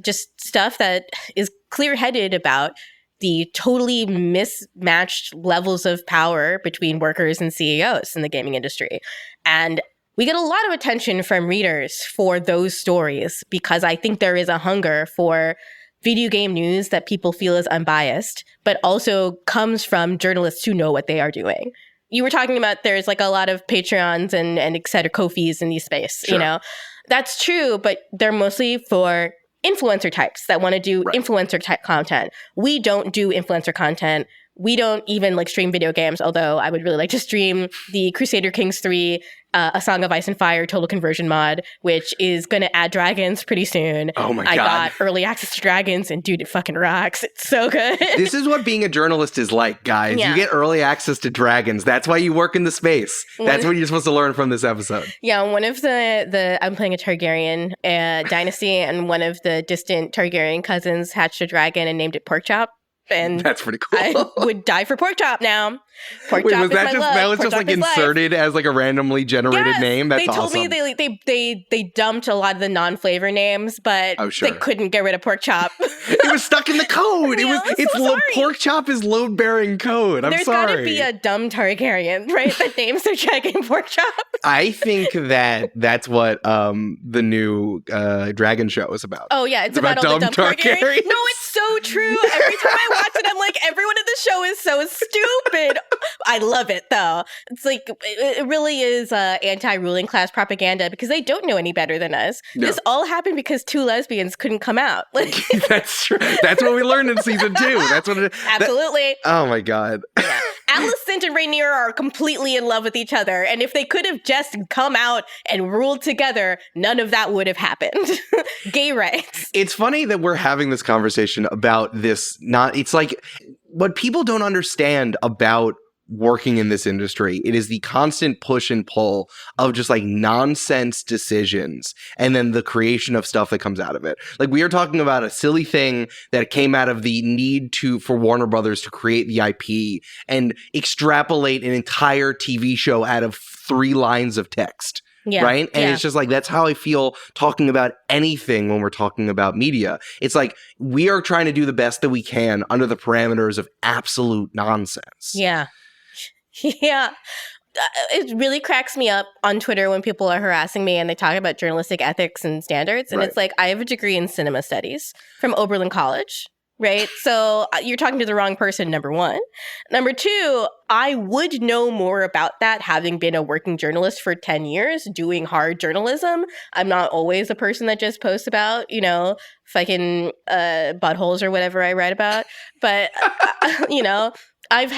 S3: Just stuff that is clear-headed about the totally mismatched levels of power between workers and CEOs in the gaming industry. And we get a lot of attention from readers for those stories because I think there is a hunger for video game news that people feel is unbiased, but also comes from journalists who know what they are doing. You were talking about there's like a lot of Patreons and et cetera, Ko-fis in the space,
S2: Sure.
S3: you know? That's true, but they're mostly for influencer types that want to do influencer type content. We don't do influencer content. We don't even like stream video games, although I would really like to stream the Crusader Kings 3, A Song of Ice and Fire total conversion mod, which is going to add dragons pretty soon.
S2: Oh my God.
S3: I got early access to dragons, and dude, it fucking rocks. It's so good.
S2: This is what being a journalist is like, guys.
S3: Yeah.
S2: You get early access to dragons. That's why you work in the space. That's what you're supposed to learn from this episode.
S3: Yeah, one of the I'm playing a Targaryen dynasty, and one of the distant Targaryen cousins hatched a dragon and named it Porkchop. And
S2: that's pretty cool.
S3: I would die for Porkchop now. Porkchop
S2: Wait, was
S3: is
S2: that
S3: my
S2: just
S3: love.
S2: that was just
S3: Porkchop
S2: like
S3: is life.
S2: inserted as like a randomly generated
S3: Yes,
S2: name? That's
S3: they told
S2: awesome.
S3: me they dumped a lot of the non-flavor names, but
S2: sure.
S3: they couldn't get rid of Porkchop.
S2: It was stuck in the code. Pork chop is load bearing code. I'm
S3: There's
S2: sorry.
S3: gotta be a dumb Targaryen, right? That names their dragon Porkchop.
S2: I think that's what the new dragon show is about.
S3: Oh yeah, it's about all the dumb Targaryens.
S2: Targaryens.
S3: No, it's so true. Every time I watch it, I'm like, everyone in the show is so stupid. I love it though. It's like it really is anti-ruling class propaganda because they don't know any better than us.
S2: No.
S3: This all happened because two lesbians couldn't come out. Like
S2: That's true. That's what we learned in season 2. That's what it is.
S3: absolutely.
S2: Oh my God.
S3: Yeah. Alicent and Rhaenyra are completely in love with each other, and if they could have just come out and ruled together, none of that would have happened. Gay rights.
S2: It's funny that we're having this conversation about this. It's like what people don't understand about working in this industry. It is the constant push and pull of just like nonsense decisions and then the creation of stuff that comes out of it. Like we are talking about a silly thing that came out of the need for Warner Brothers to create the IP and extrapolate an entire TV show out of 3 lines of text.
S3: Yeah.
S2: Right. And
S3: yeah.
S2: it's just like, that's how I feel talking about anything when we're talking about media. It's like, we are trying to do the best that we can under the parameters of absolute nonsense.
S3: Yeah. Yeah. It really cracks me up on Twitter when people are harassing me and they talk about journalistic ethics and standards. And it's like, I have a degree in cinema studies from Oberlin College. Right. So you're talking to the wrong person, number one. Number two, I would know more about that having been a working journalist for 10 years doing hard journalism. I'm not always a person that just posts about, fucking buttholes or whatever I write about. But, I've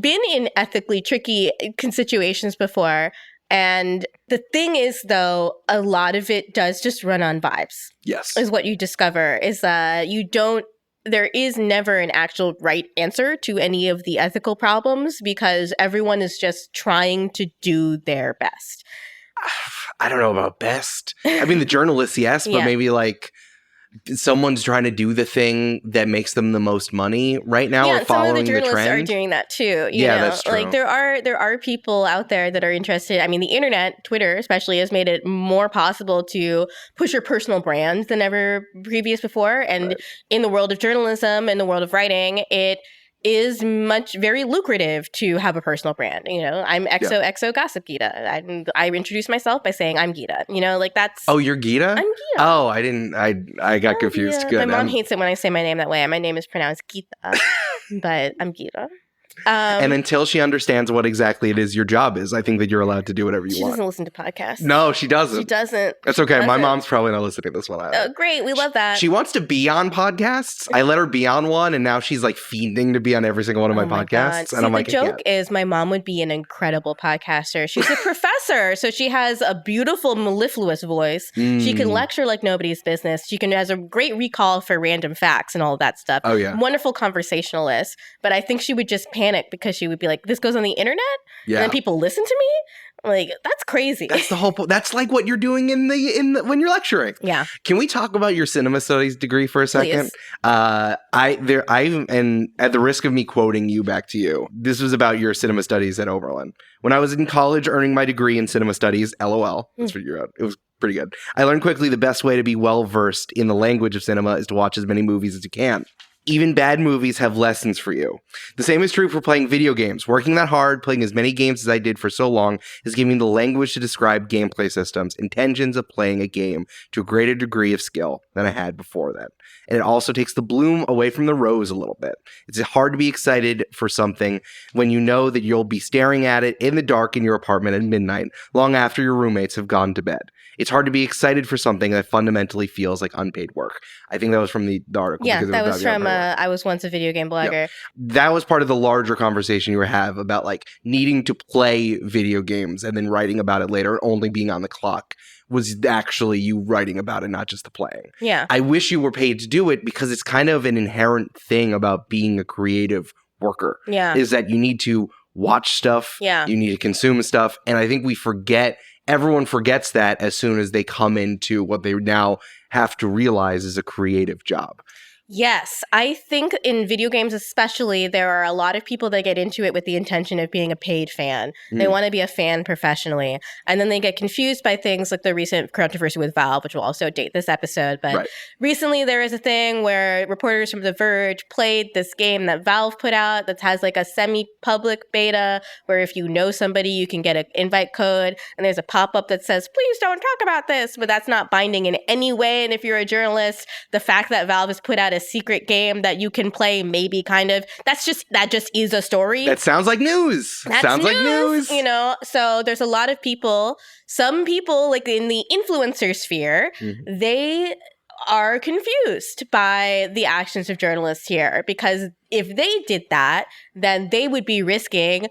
S3: been in ethically tricky situations before. And the thing is, though, a lot of it does just run on vibes.
S2: Yes.
S3: Is what you discover is that there is never an actual right answer to any of the ethical problems because everyone is just trying to do their best.
S2: I don't know about best. I mean, the journalists, yes, but maybe like someone's trying to do the thing that makes them the most money right now or following the trend.
S3: Some of the journalists are doing that too. You know?
S2: That's true.
S3: Like there are people out there that are interested. I mean, the internet, Twitter especially, has made it more possible to push your personal brand than ever previous before. And in the world of journalism, in the world of writing, it is very lucrative to have a personal brand. I'm XOXO Gossip Gita. I introduce myself by saying I'm Gita. Like that's.
S2: Oh, you're Gita?
S3: I'm Gita.
S2: Oh, I didn't. I got confused.
S3: Yeah.
S2: Good.
S3: My mom hates it when I say my name that way. My name is pronounced Gita, but I'm Gita.
S2: And until she understands what exactly it is your job is, I think that you're allowed to do whatever you want.
S3: She doesn't listen to podcasts.
S2: No, she doesn't.
S3: She doesn't.
S2: That's okay. My mom's probably not listening to this one either.
S3: Oh, great. We love that.
S2: She wants to be on podcasts. I let her be on one, and now she's like fiending to be on every single one of my podcasts. And I'm like,
S3: the joke is my mom would be an incredible podcaster. She's a professor, so she has a beautiful mellifluous voice. She can lecture like nobody's business. She has a great recall for random facts and all of that stuff.
S2: Oh, yeah.
S3: Wonderful conversationalist. But I think she would just panic because she would be like, this goes on the internet?
S2: Yeah.
S3: And then people listen to me? Like, that's crazy.
S2: That's the whole point. That's like what you're doing in the when you're lecturing.
S3: Yeah.
S2: Can we talk about your cinema studies degree for a second?
S3: Please.
S2: And at the risk of me quoting you back to you, this was about your cinema studies at Oberlin. When I was in college earning my degree in cinema studies, LOL, that's what you wrote. It was pretty good. I learned quickly the best way to be well versed in the language of cinema is to watch as many movies as you can. Even bad movies have lessons for you. The same is true for playing video games. Working that hard, playing as many games as I did for so long, is giving me the language to describe gameplay systems, intentions of playing a game to a greater degree of skill than I had before then. And it also takes the bloom away from the rose a little bit. It's hard to be excited for something when you know that you'll be staring at it in the dark in your apartment at midnight, long after your roommates have gone to bed. It's hard to be excited for something that fundamentally feels like unpaid work. I think that was from the article.
S3: Yeah, that was from I Was Once a Video Game Blogger.
S2: Yep. That was part of the larger conversation you have about like needing to play video games and then writing about it later, only being on the clock. Was actually you writing about it, not just the playing.
S3: Yeah.
S2: I wish you were paid to do it because it's kind of an inherent thing about being a creative worker.
S3: Yeah.
S2: Is that you need to watch stuff.
S3: Yeah.
S2: You need to consume stuff. And I think everyone forgets that as soon as they come into what they now have to realize is a creative job.
S3: Yes, I think in video games especially, there are a lot of people that get into it with the intention of being a paid fan. They want to be a fan professionally. And then they get confused by things like the recent controversy with Valve, which will also date this episode. But recently there is a thing where reporters from The Verge played this game that Valve put out that has like a semi-public beta where if you know somebody, you can get an invite code. And there's a pop-up that says, please don't talk about this. But that's not binding in any way. And if you're a journalist, the fact that Valve has put out a secret game that you can play, maybe kind of, that just is a story.
S2: That sounds like news. Sounds like news.
S3: You know, so there's a lot of people, some people like in the influencer sphere, they are confused by the actions of journalists here because if they did that, then they would be risking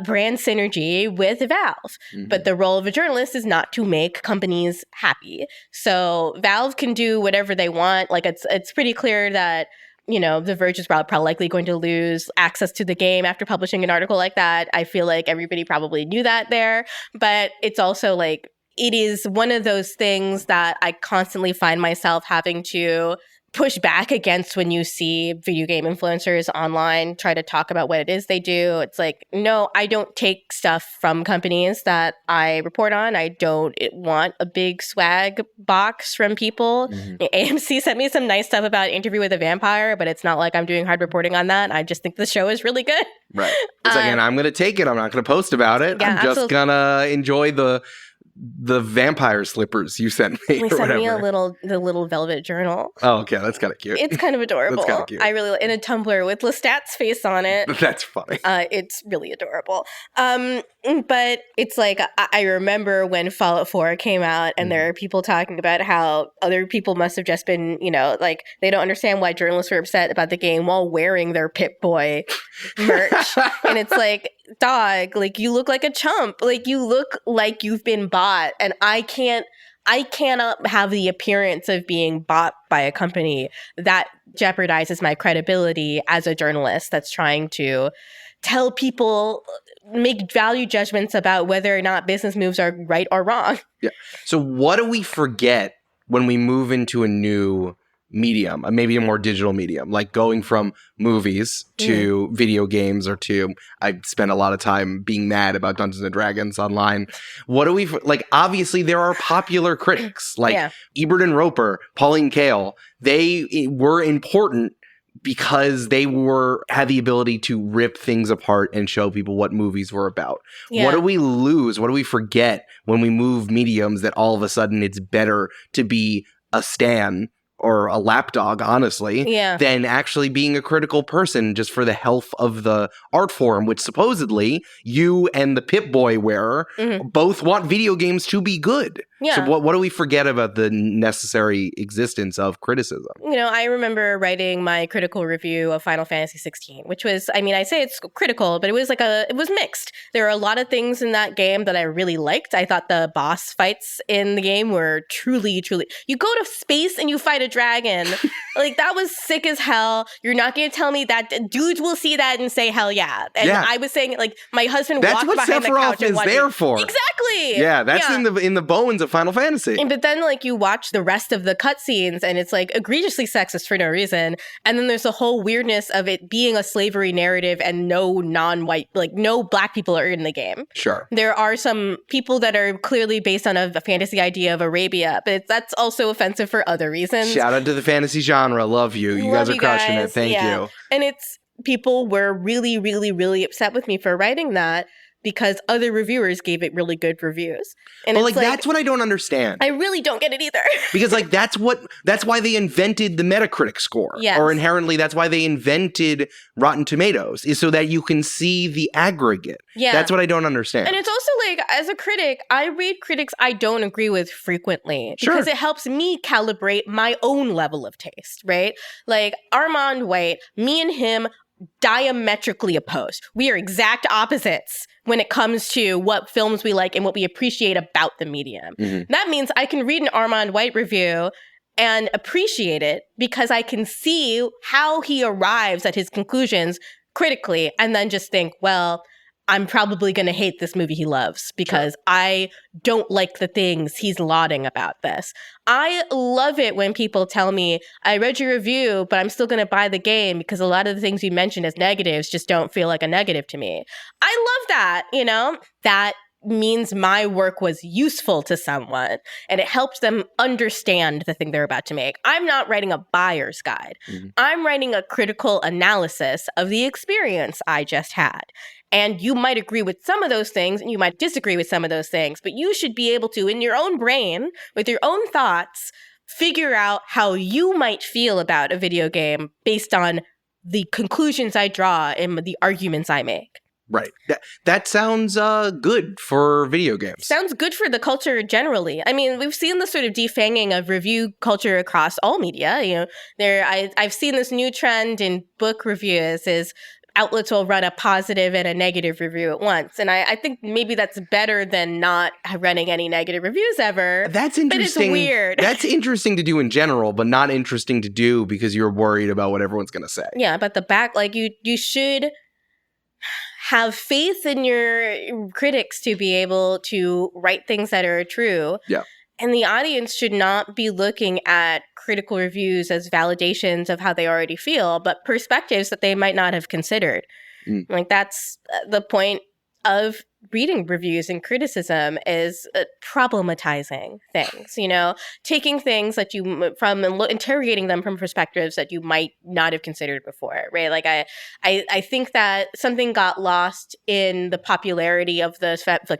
S3: brand synergy with Valve. But the role of a journalist is not to make companies happy. So Valve can do whatever they want. Like it's pretty clear that, you know, The Verge is probably likely going to lose access to the game after publishing an article like that. I feel like everybody probably knew that there. But it's also like, it is one of those things that I constantly find myself having to push back against when you see video game influencers online try to talk about what it is they do. It's like, no, I don't take stuff from companies that I report on. I don't want a big swag box from people. AMC sent me some nice stuff about Interview with a Vampire, but it's not like I'm doing hard reporting on that. I just think the show is really good.
S2: Right. It's like, and I'm going to take it. I'm not going to post about it.
S3: Yeah,
S2: I'm just going to enjoy the vampire slippers you sent me.
S3: They sent me the little velvet journal.
S2: Oh, okay, that's kind of cute.
S3: It's kind of adorable.
S2: That's kind of cute.
S3: I really in a Tumblr with Lestat's face on it.
S2: That's funny.
S3: It's really adorable. But it's like I remember when Fallout 4 came out, and there are people talking about how other people must have just been, you know, like they don't understand why journalists were upset about the game while wearing their Pip-Boy merch, and it's like, dog, like you look like a chump, like you look like you've been bought, and I cannot have the appearance of being bought by a company. That jeopardizes my credibility as a journalist that's trying to tell people, make value judgments about whether or not business moves are right or wrong.
S2: Yeah. So what do we forget when we move into a new medium, maybe a more digital medium, like going from movies to video games or to, I spent a lot of time being mad about Dungeons and Dragons online. What do we, like, obviously there are popular critics like Ebert and Roper, Pauline Kael. They were important because they had the ability to rip things apart and show people what movies were about. What do we lose? What do we forget when we move mediums that all of a sudden it's better to be a stan or a lapdog, honestly, than actually being a critical person just for the health of the art form, which supposedly you and the Pip-Boy wearer both want video games to be good. So what do we forget about the necessary existence of criticism?
S3: You know, I remember writing my critical review of Final Fantasy 16, which was, I mean, I say it's critical, but it was it was mixed. There are a lot of things in that game that I really liked. I thought the boss fights in the game were truly, you go to space and you fight a dragon. Like, that was sick as hell. You're not going to tell me that dudes will see that and say, hell yeah. And I was saying, like, my husband walked behind the couch and watched.
S2: That's what Sephiroth is there for.
S3: Exactly.
S2: Yeah, that's in the bones of Final Fantasy.
S3: But then, like, you watch the rest of the cutscenes and it's, like, egregiously sexist for no reason. And then there's the whole weirdness of it being a slavery narrative and no non-white, like, no black people are in the game.
S2: Sure.
S3: There are some people that are clearly based on a fantasy idea of Arabia, but that's also offensive for other reasons.
S2: Shout out to the fantasy genre. Love you. You guys are crushing it. Thank you.
S3: And it's people were really, really, really upset with me for writing that because other reviewers gave it really good reviews. And
S2: Well,
S3: it's
S2: like, that's what I don't understand.
S3: I really don't get it either.
S2: Because, like, that's why they invented the Metacritic score.
S3: Yes.
S2: Or inherently, that's why they invented Rotten Tomatoes, is so that you can see the aggregate.
S3: Yeah.
S2: That's what I don't understand.
S3: And it's also like, as a critic, I read critics I don't agree with frequently
S2: Sure.
S3: because it helps me calibrate my own level of taste, right? Like Armand White, me and him diametrically opposed. We are exact opposites when it comes to what films we like and what we appreciate about the medium.
S2: Mm-hmm.
S3: That means I can read an Armand White review and appreciate it because I can see how he arrives at his conclusions critically and then just think, well, I'm probably going to hate this movie he loves because I don't like the things he's lauding about this. I love it when people tell me, I read your review, but I'm still going to buy the game because a lot of the things you mentioned as negatives just don't feel like a negative to me. I love that, you know? That means my work was useful to someone and it helps them understand the thing they're about to make. I'm not writing a buyer's guide.
S2: Mm-hmm.
S3: I'm writing a critical analysis of the experience I just had. And you might agree with some of those things and you might disagree with some of those things, but you should be able to, in your own brain, with your own thoughts, figure out how you might feel about a video game based on the conclusions I draw and the arguments I make.
S2: Right. That sounds good for video games.
S3: Sounds good for the culture generally. I mean, we've seen the sort of defanging of review culture across all media. You know, I've seen this new trend in book reviews is outlets will run a positive and a negative review at once. And I think maybe that's better than not running any negative reviews ever.
S2: That's interesting.
S3: But it's weird.
S2: That's interesting to do in general, but not interesting to do because you're worried about what everyone's going to say.
S3: Yeah, but you should have faith in your critics to be able to write things that are true.
S2: Yeah.
S3: And the audience should not be looking at critical reviews as validations of how they already feel, but perspectives that they might not have considered. Like that's the point of reading reviews and criticism is problematizing things, you know, taking things that you from and interrogating them from perspectives that you might not have considered before, right? Like I think that something got lost in the popularity of the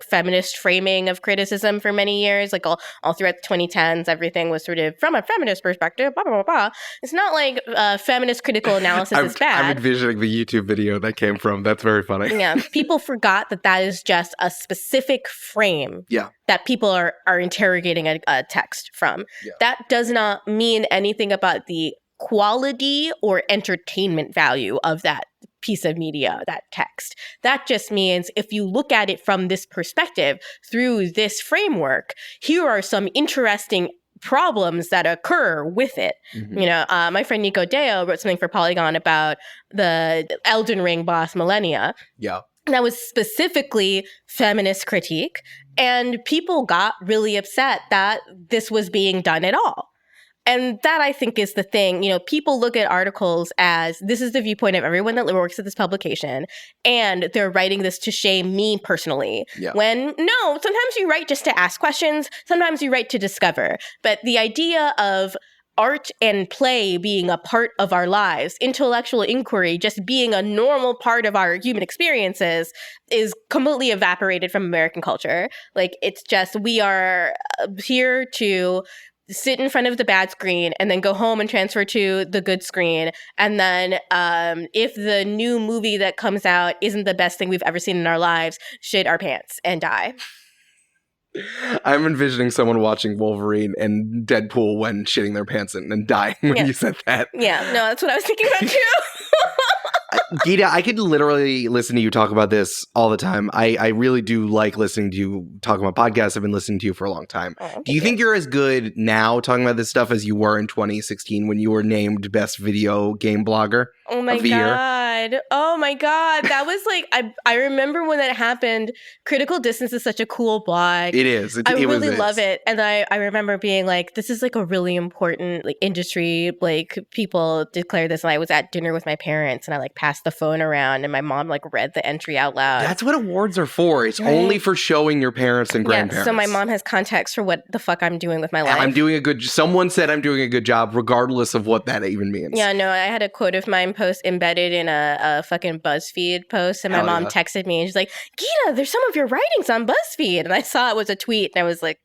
S3: feminist framing of criticism for many years, like all throughout the 2010s, everything was sort of from a feminist perspective, blah, blah, blah, blah. It's not like feminist critical analysis is bad.
S2: I'm envisioning the YouTube video that came from. That's very funny.
S3: Yeah, people forgot that is just a specific frame that people are interrogating a text from. Yeah. That does not mean anything about the quality or entertainment value of that piece of media, that text. That just means if you look at it from this perspective, through this framework, here are some interesting problems that occur with it. Mm-hmm. You know, my friend Nico Deo wrote something for Polygon about the Elden Ring boss Millennia.
S2: Yeah.
S3: That was specifically feminist critique, and people got really upset that this was being done at all. And that, I think, is the thing. You know, people look at articles as this is the viewpoint of everyone that works at this publication, and they're writing this to shame me personally. Yeah. When, no, sometimes you write just to ask questions. Sometimes you write to discover. But the idea of art and play being a part of our lives, intellectual inquiry just being a normal part of our human experiences is completely evaporated from American culture. Like, it's just, we are here to sit in front of the bad screen and then go home and transfer to the good screen. And then if the new movie that comes out isn't the best thing we've ever seen in our lives, shit our pants and die.
S2: I'm envisioning someone watching Wolverine and Deadpool when shitting their pants and dying when you said that.
S3: Yeah, no, that's what I was thinking about too.
S2: Gita, I could literally listen to you talk about this all the time. I really do like listening to you talk about podcasts. I've been listening to you for a long time.
S3: Oh,
S2: Do you think you're as good now talking about this stuff as you were in 2016 when you were named best video game blogger
S3: Oh my
S2: of the year?
S3: God. Oh my God. That was like, I remember when that happened. Critical Distance is such a cool blog.
S2: It is.
S3: I really love it. And I remember being like, this is like a really important like industry. Like people declare this. And I was at dinner with my parents and I like passed the phone around and my mom like read the entry out loud.
S2: That's what awards are for. It's only for showing your parents and grandparents.
S3: So my mom has context for what the fuck I'm doing with my life.
S2: Someone said I'm doing a good job regardless of what that even means.
S3: Yeah, no, I had a quote of mine post embedded in a fucking BuzzFeed post, and my mom texted me and she's like, Gita, there's some of your writings on BuzzFeed. And I saw it was a tweet and I was like,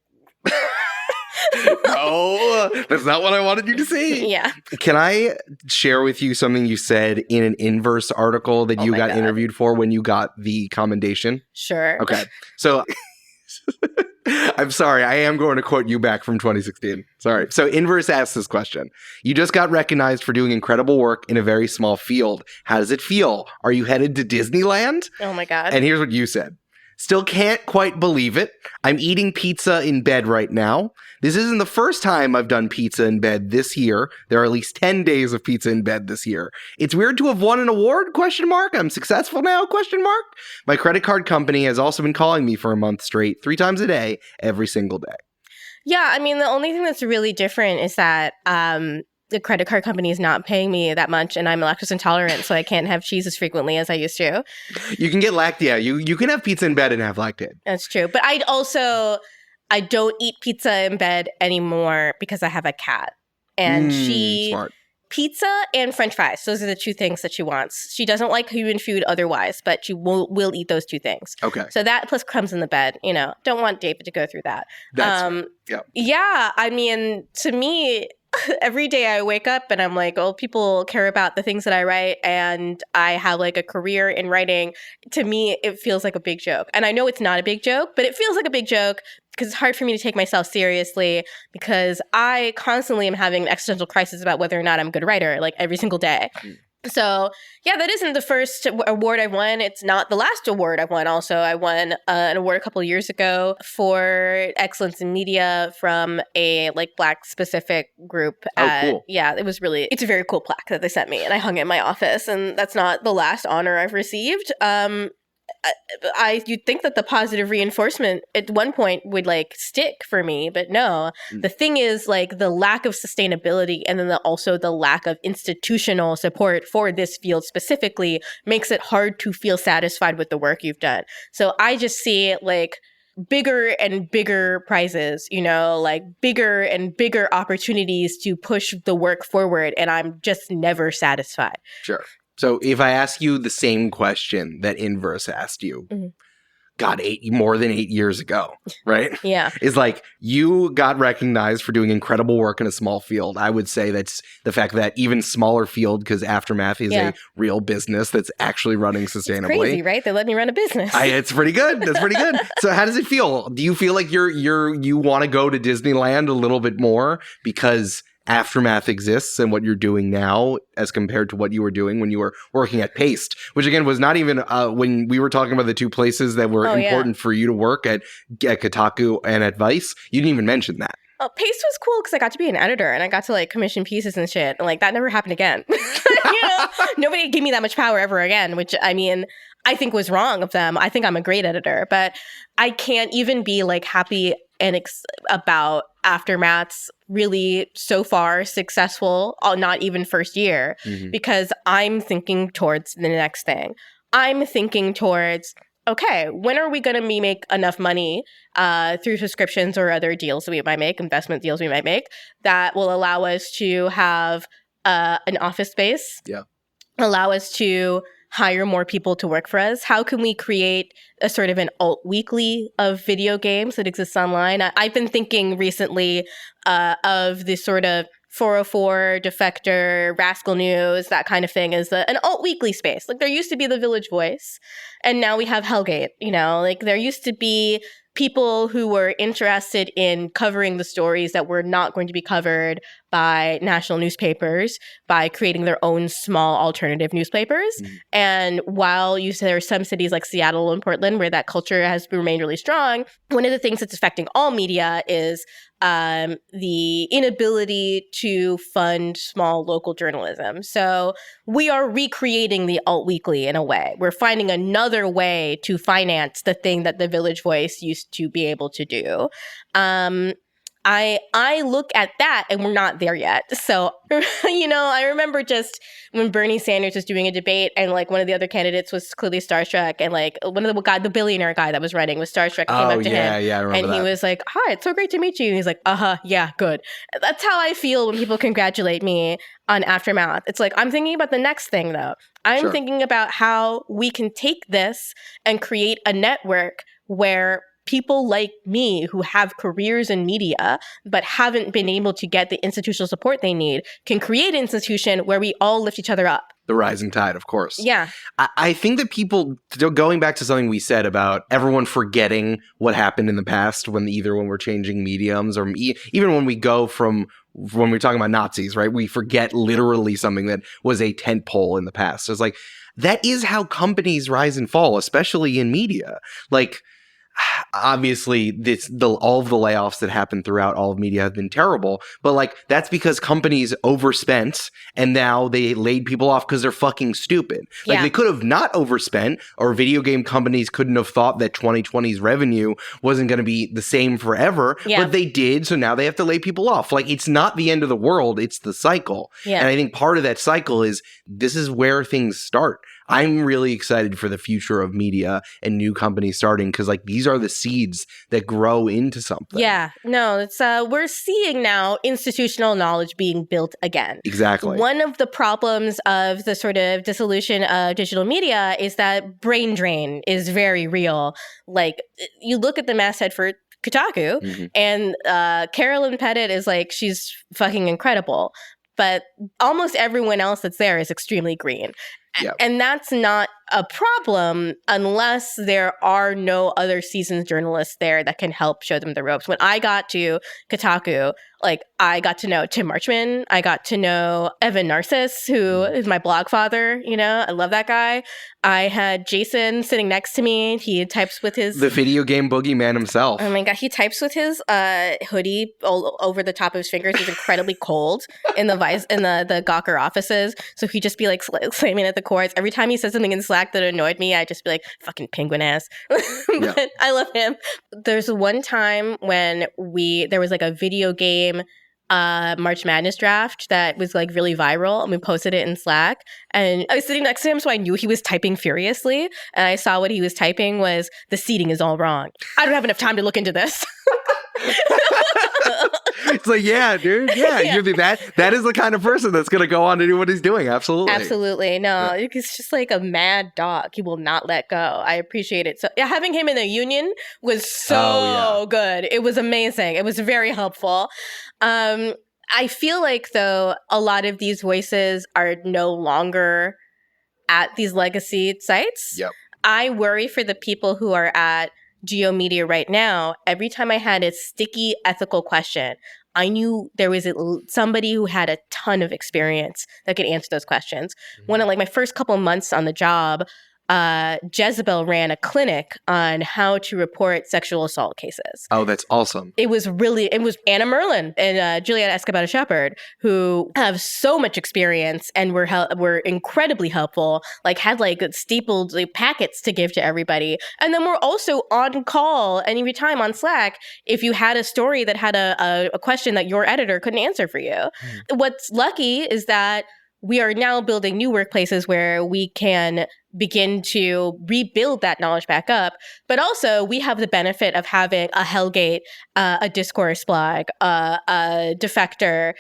S2: no, that's not what I wanted you to see.
S3: Yeah.
S2: Can I share with you something you said in an Inverse article that you got interviewed for when you got the commendation?
S3: Sure.
S2: Okay. So I'm sorry. I am going to quote you back from 2016. Sorry. So Inverse asks this question. You just got recognized for doing incredible work in a very small field. How does it feel? Are you headed to Disneyland?
S3: Oh my God.
S2: And here's what you said. Still can't quite believe it. I'm eating pizza in bed right now. This isn't the first time I've done pizza in bed this year. There are at least 10 days of pizza in bed this year. It's weird to have won an award, ? I'm successful now, ? My credit card company has also been calling me for a month straight, 3 times a day, every single day.
S3: Yeah, I mean, the only thing that's really different is that the credit card company is not paying me that much and I'm lactose intolerant, so I can't have cheese as frequently as I used to.
S2: You can get you can have pizza in bed and have Lactaid.
S3: That's true. But I don't eat pizza in bed anymore because I have a cat. And
S2: smart.
S3: Pizza and French fries. Those are the 2 things that she wants. She doesn't like human food otherwise, but she will eat those 2 things.
S2: Okay.
S3: So that plus crumbs in the bed, don't want David to go through that.
S2: Yeah.
S3: Yeah, I mean, to me, every day I wake up and I'm like, oh, people care about the things that I write and I have like a career in writing. To me, it feels like a big joke. And I know it's not a big joke, but it feels like a big joke because it's hard for me to take myself seriously because I constantly am having an existential crisis about whether or not I'm a good writer, like every single day. So, yeah, that isn't the first award I've won. It's not the last award I've won. Also, I won an award a couple of years ago for excellence in media from a like Black specific group.
S2: Cool.
S3: Yeah, it's a very cool plaque that they sent me and I hung it in my office. And that's not the last honor I've received. You'd think that the positive reinforcement at one point would like stick for me, but no. The thing is like the lack of sustainability and then also the lack of institutional support for this field specifically makes it hard to feel satisfied with the work you've done. So I just see like bigger and bigger prizes, like bigger and bigger opportunities to push the work forward, and I'm just never satisfied.
S2: Sure. So if I ask you the same question that Inverse asked you, God, more than 8 years ago, right?
S3: Yeah.
S2: Is like you got recognized for doing incredible work in a small field. I would say that's the fact that even smaller field, because Aftermath is a real business that's actually running sustainably.
S3: It's crazy, right? They let me run a business.
S2: It's pretty good. That's pretty good. So how does it feel? Do you feel like you want to go to Disneyland a little bit more because Aftermath exists and what you're doing now as compared to what you were doing when you were working at Paste, which again was not even when we were talking about the 2 places that were important for you to work at Kotaku and at Vice. You didn't even mention that.
S3: Paste was cool because I got to be an editor and I got to like commission pieces and shit. And like that never happened again. Nobody gave me that much power ever again, which I mean, I think was wrong of them. I think I'm a great editor, but I can't even be like happy and about Aftermath's really so far successful, not even first year, because I'm thinking towards the next thing. I'm thinking towards, okay, when are we going to make enough money through subscriptions or other deals that we might make, investment deals we might make, that will allow us to have an office space, allow us to hire more people to work for us? How can we create a sort of an alt weekly of video games that exists online? I've been thinking recently of this sort of 404, Defector, Rascal News, that kind of thing as an alt weekly space. Like there used to be the Village Voice and now we have Hellgate, like there used to be people who were interested in covering the stories that were not going to be covered by national newspapers by creating their own small alternative newspapers. And while there are some cities like Seattle and Portland where that culture has remained really strong, one of the things that's affecting all media is the inability to fund small local journalism. So we are recreating the alt weekly in a way. We're finding another way to finance the thing that the Village Voice used to be able to do. I look at that and we're not there yet. So, I remember just when Bernie Sanders was doing a debate and like one of the other candidates was clearly starstruck and like one of the billionaire guy that was running was starstruck and came up to him.
S2: Yeah, I remember
S3: and he was like, "Hi, it's so great to meet you." And he's like, yeah, good. That's how I feel when people congratulate me on Aftermath. It's like, I'm thinking about the next thing though. I'm thinking about how we can take this and create a network where people like me who have careers in media but haven't been able to get the institutional support they need can create an institution where we all lift each other up.
S2: The rising tide, of course.
S3: Yeah.
S2: I think that people, going back to something we said about everyone forgetting what happened in the past when we're changing mediums or even when we go from when we're talking about Nazis, right? We forget literally something that was a tentpole in the past. So it's like, that is how companies rise and fall, especially in media. Like, obviously all of the layoffs that happened throughout all of media have been terrible, but like that's because companies overspent and now they laid people off because they're fucking stupid. Like they could have not overspent, or video game companies couldn't have thought that 2020's revenue wasn't going to be the same forever, but they did, so now they have to lay people off. Like, it's not the end of the world, it's the cycle. And I think part of that cycle is this is where things start. I'm really excited for the future of media and new companies starting, because like these are the seeds that grow into something. Yeah, no, it's we're seeing now institutional knowledge being built again. Exactly. One of the problems of the sort of dissolution of digital media is that brain drain is very real. Like, you look at the masthead for Kotaku, and Carolyn Pettit is like, she's fucking incredible. But almost everyone else that's there is extremely green. Yep. And that's not a problem unless there are no other seasoned journalists there that can help show them the ropes. When I got to Kotaku, like, I got to know Tim Marchman. I got to know Evan Narcisse, who is my blog father. I love that guy. I had Jason sitting next to me. He types with his... The video game boogeyman himself. Oh my God. He types with his hoodie all over the top of his fingers. He's incredibly cold in the Gawker offices. So he'd just be like slamming at the cords. Every time he said something in Slack that annoyed me, I'd just be like, fucking penguin ass. But I love him. There's one time when there was like a video game March Madness draft that was like really viral, and we posted it in Slack, and I was sitting next to him, so I knew he was typing furiously, and I saw what he was typing was, "The seating is all wrong. I don't have enough time to look into this." It's like, yeah, dude. Yeah. That is the kind of person that's going to go on to do what he's doing. Absolutely. No, he's just like a mad dog. He will not let go. I appreciate it. So having him in the union was so good. It was amazing. It was very helpful. I feel like, though, a lot of these voices are no longer at these legacy sites. Yep. I worry for the people who are at Geo Media right now. Every time I had a sticky ethical question, I knew there was somebody who had a ton of experience that could answer those questions. One of my first couple months on the job, Jezebel ran a clinic on how to report sexual assault cases. Oh, that's awesome. It was Anna Merlin and Juliet Escobar-Shepard, who have so much experience and were incredibly helpful, had stapled packets to give to everybody. And then we're also on call any time on Slack if you had a story that had a question that your editor couldn't answer for you. What's lucky is that we are now building new workplaces where we can begin to rebuild that knowledge back up. But also, we have the benefit of having a Hellgate, a Discourse blog, a Defector,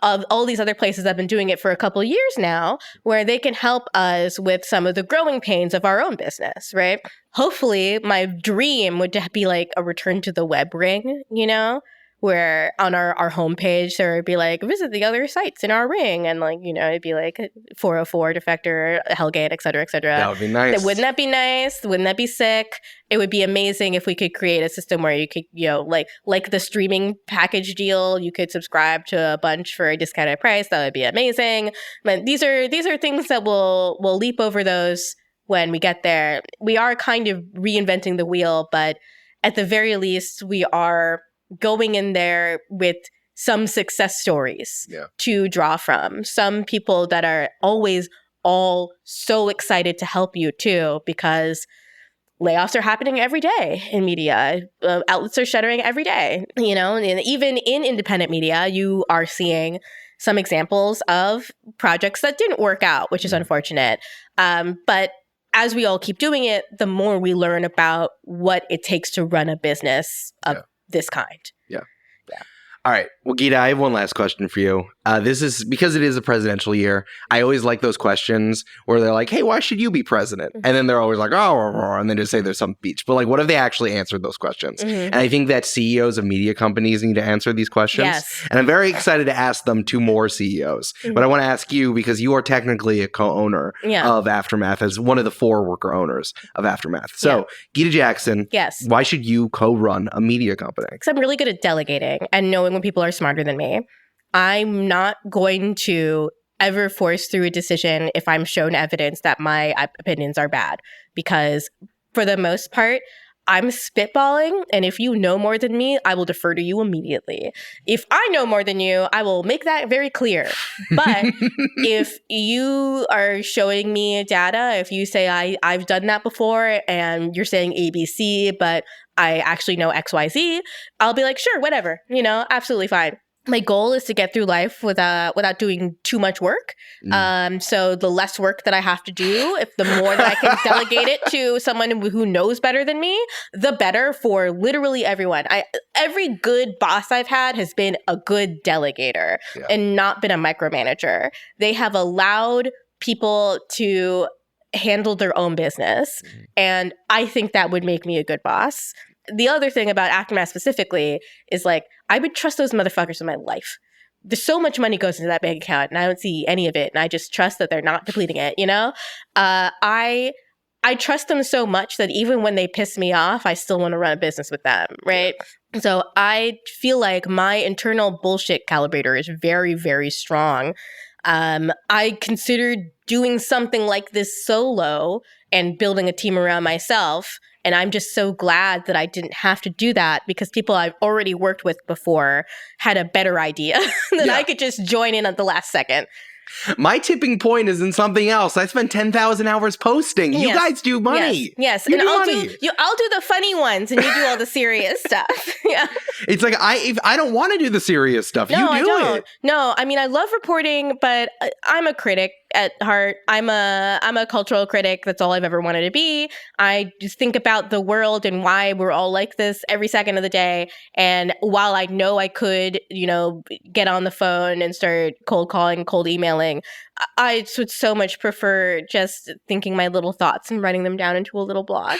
S2: of all these other places that have been doing it for a couple of years now, where they can help us with some of the growing pains of our own business, right? Hopefully, my dream would be like a return to the web ring,
S3: where on our homepage there would be like, visit the other sites in our ring, and like, you know, it'd be like 404 Defector, Hellgate, et cetera, et cetera.
S2: That would be nice.
S3: Wouldn't that be nice? Wouldn't that be sick? It would be amazing if we could create a system where you could, you know, like the streaming package deal, you could subscribe to a bunch for a discounted price. That would be amazing. But these are things that we'll leap over those when we get there. We are kind of reinventing the wheel, but at the very least, we are going in there with some success stories to draw from. Some people that are always all so excited to help you too, because layoffs are happening every day in media. Outlets are shuttering every day, you know, and even in independent media, you are seeing some examples of projects that didn't work out, which is unfortunate. But as we all keep doing it, the more we learn about what it takes to run a business of this kind.
S2: Yeah. All right. Well, Gita, I have one last question for you. This is because it is a presidential year. I always like those questions where they're like, hey, why should you be president? And then they're always like, oh, and then just say there's some speech. But like, what if they actually answered those questions? And I think that CEOs of media companies need to answer these questions.
S3: Yes.
S2: And I'm very excited to ask them to more CEOs. But I want to ask you, because you are technically a co-owner of Aftermath, as one of the 4 worker owners of Aftermath. So Gita Jackson, why should you co-run a media company?
S3: Because I'm really good at delegating and knowing when people are smarter than me. I'm not going to ever force through a decision if I'm shown evidence that my opinions are bad, because for the most part, I'm spitballing, and if you know more than me, I will defer to you immediately. If I know more than you, I will make that very clear. But if you are showing me data, if you say I've done that before and you're saying ABC, but I actually know XYZ, I'll be like, sure, whatever, you know, absolutely fine. My goal is to get through life without doing too much work. So the less work that I have to do, if the more that I can delegate it to someone who knows better than me, the better for literally everyone. Every good boss I've had has been a good delegator and not been a micromanager. They have allowed people to handle their own business. And I think that would make me a good boss. The other thing about Aftermath specifically is like, I would trust those motherfuckers with my life. There's so much money goes into that bank account and I don't see any of it. And I just trust that they're not depleting it, you know? I trust them so much that even when they piss me off, I still want to run a business with them, right? So I feel like my internal bullshit calibrator is very, very strong. I considered doing something like this solo and building a team around myself. And I'm just so glad that I didn't have to do that, because people I've already worked with before had a better idea that I could just join in at the last second.
S2: My tipping point is in something else. I spent 10,000 hours posting. You guys do money.
S3: Yes.
S2: You
S3: And
S2: do
S3: I'll
S2: money.
S3: do the funny ones and you do all the serious stuff.
S2: It's like, if I don't want to do the serious stuff.
S3: No,
S2: you do
S3: I don't.
S2: it.
S3: No, I mean, I love reporting, but I'm a critic at heart. I'm a cultural critic. That's all I've ever wanted to be. I just think about the world and why we're all like this every second of the day. And while I know I could, you know, get on the phone and start cold calling, cold emailing, I would so much prefer just thinking my little thoughts and writing them down into a little blog.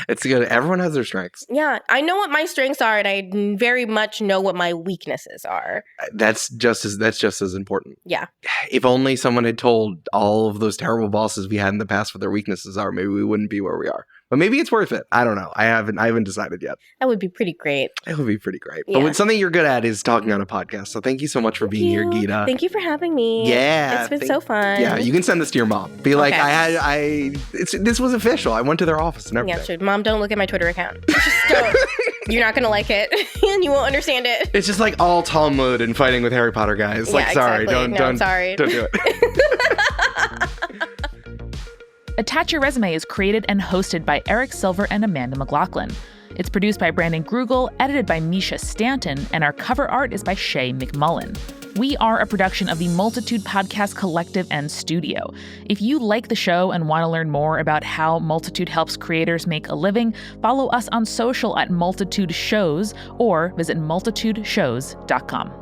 S2: It's good. Everyone has their strengths.
S3: Yeah, I know what my strengths are, and I very much know what my weaknesses are.
S2: That's just as important.
S3: Yeah.
S2: If only someone had told all of those terrible bosses we had in the past what their weaknesses are, maybe we wouldn't be where we are. But maybe it's worth it. I don't know. I haven't decided yet.
S3: That would be pretty great.
S2: It would be pretty great.
S3: Yeah.
S2: But something you're good at is talking on a podcast. So thank you so much for being here, Gita.
S3: Thank you for having me.
S2: Yeah.
S3: It's been so fun.
S2: Yeah, you can send this to your mom. Be like, this was official. I went to their office and everything.
S3: Yeah, sure. Mom, don't look at my Twitter account. Just don't. You're not going to like it and you won't understand it.
S2: It's just like all Talmud and fighting with Harry Potter guys.
S3: Yeah,
S2: Like, sorry,
S3: exactly. Sorry.
S2: don't do it.
S1: Attach Your Resume is created and hosted by Eric Silver and Amanda McLoughlin. It's produced by Brandon Grugle, edited by Misha Stanton, and our cover art is by Shay McMullen. We are a production of the Multitude Podcast Collective and Studio. If you like the show and want to learn more about how Multitude helps creators make a living, follow us on social at Multitude Shows or visit multitudeshows.com.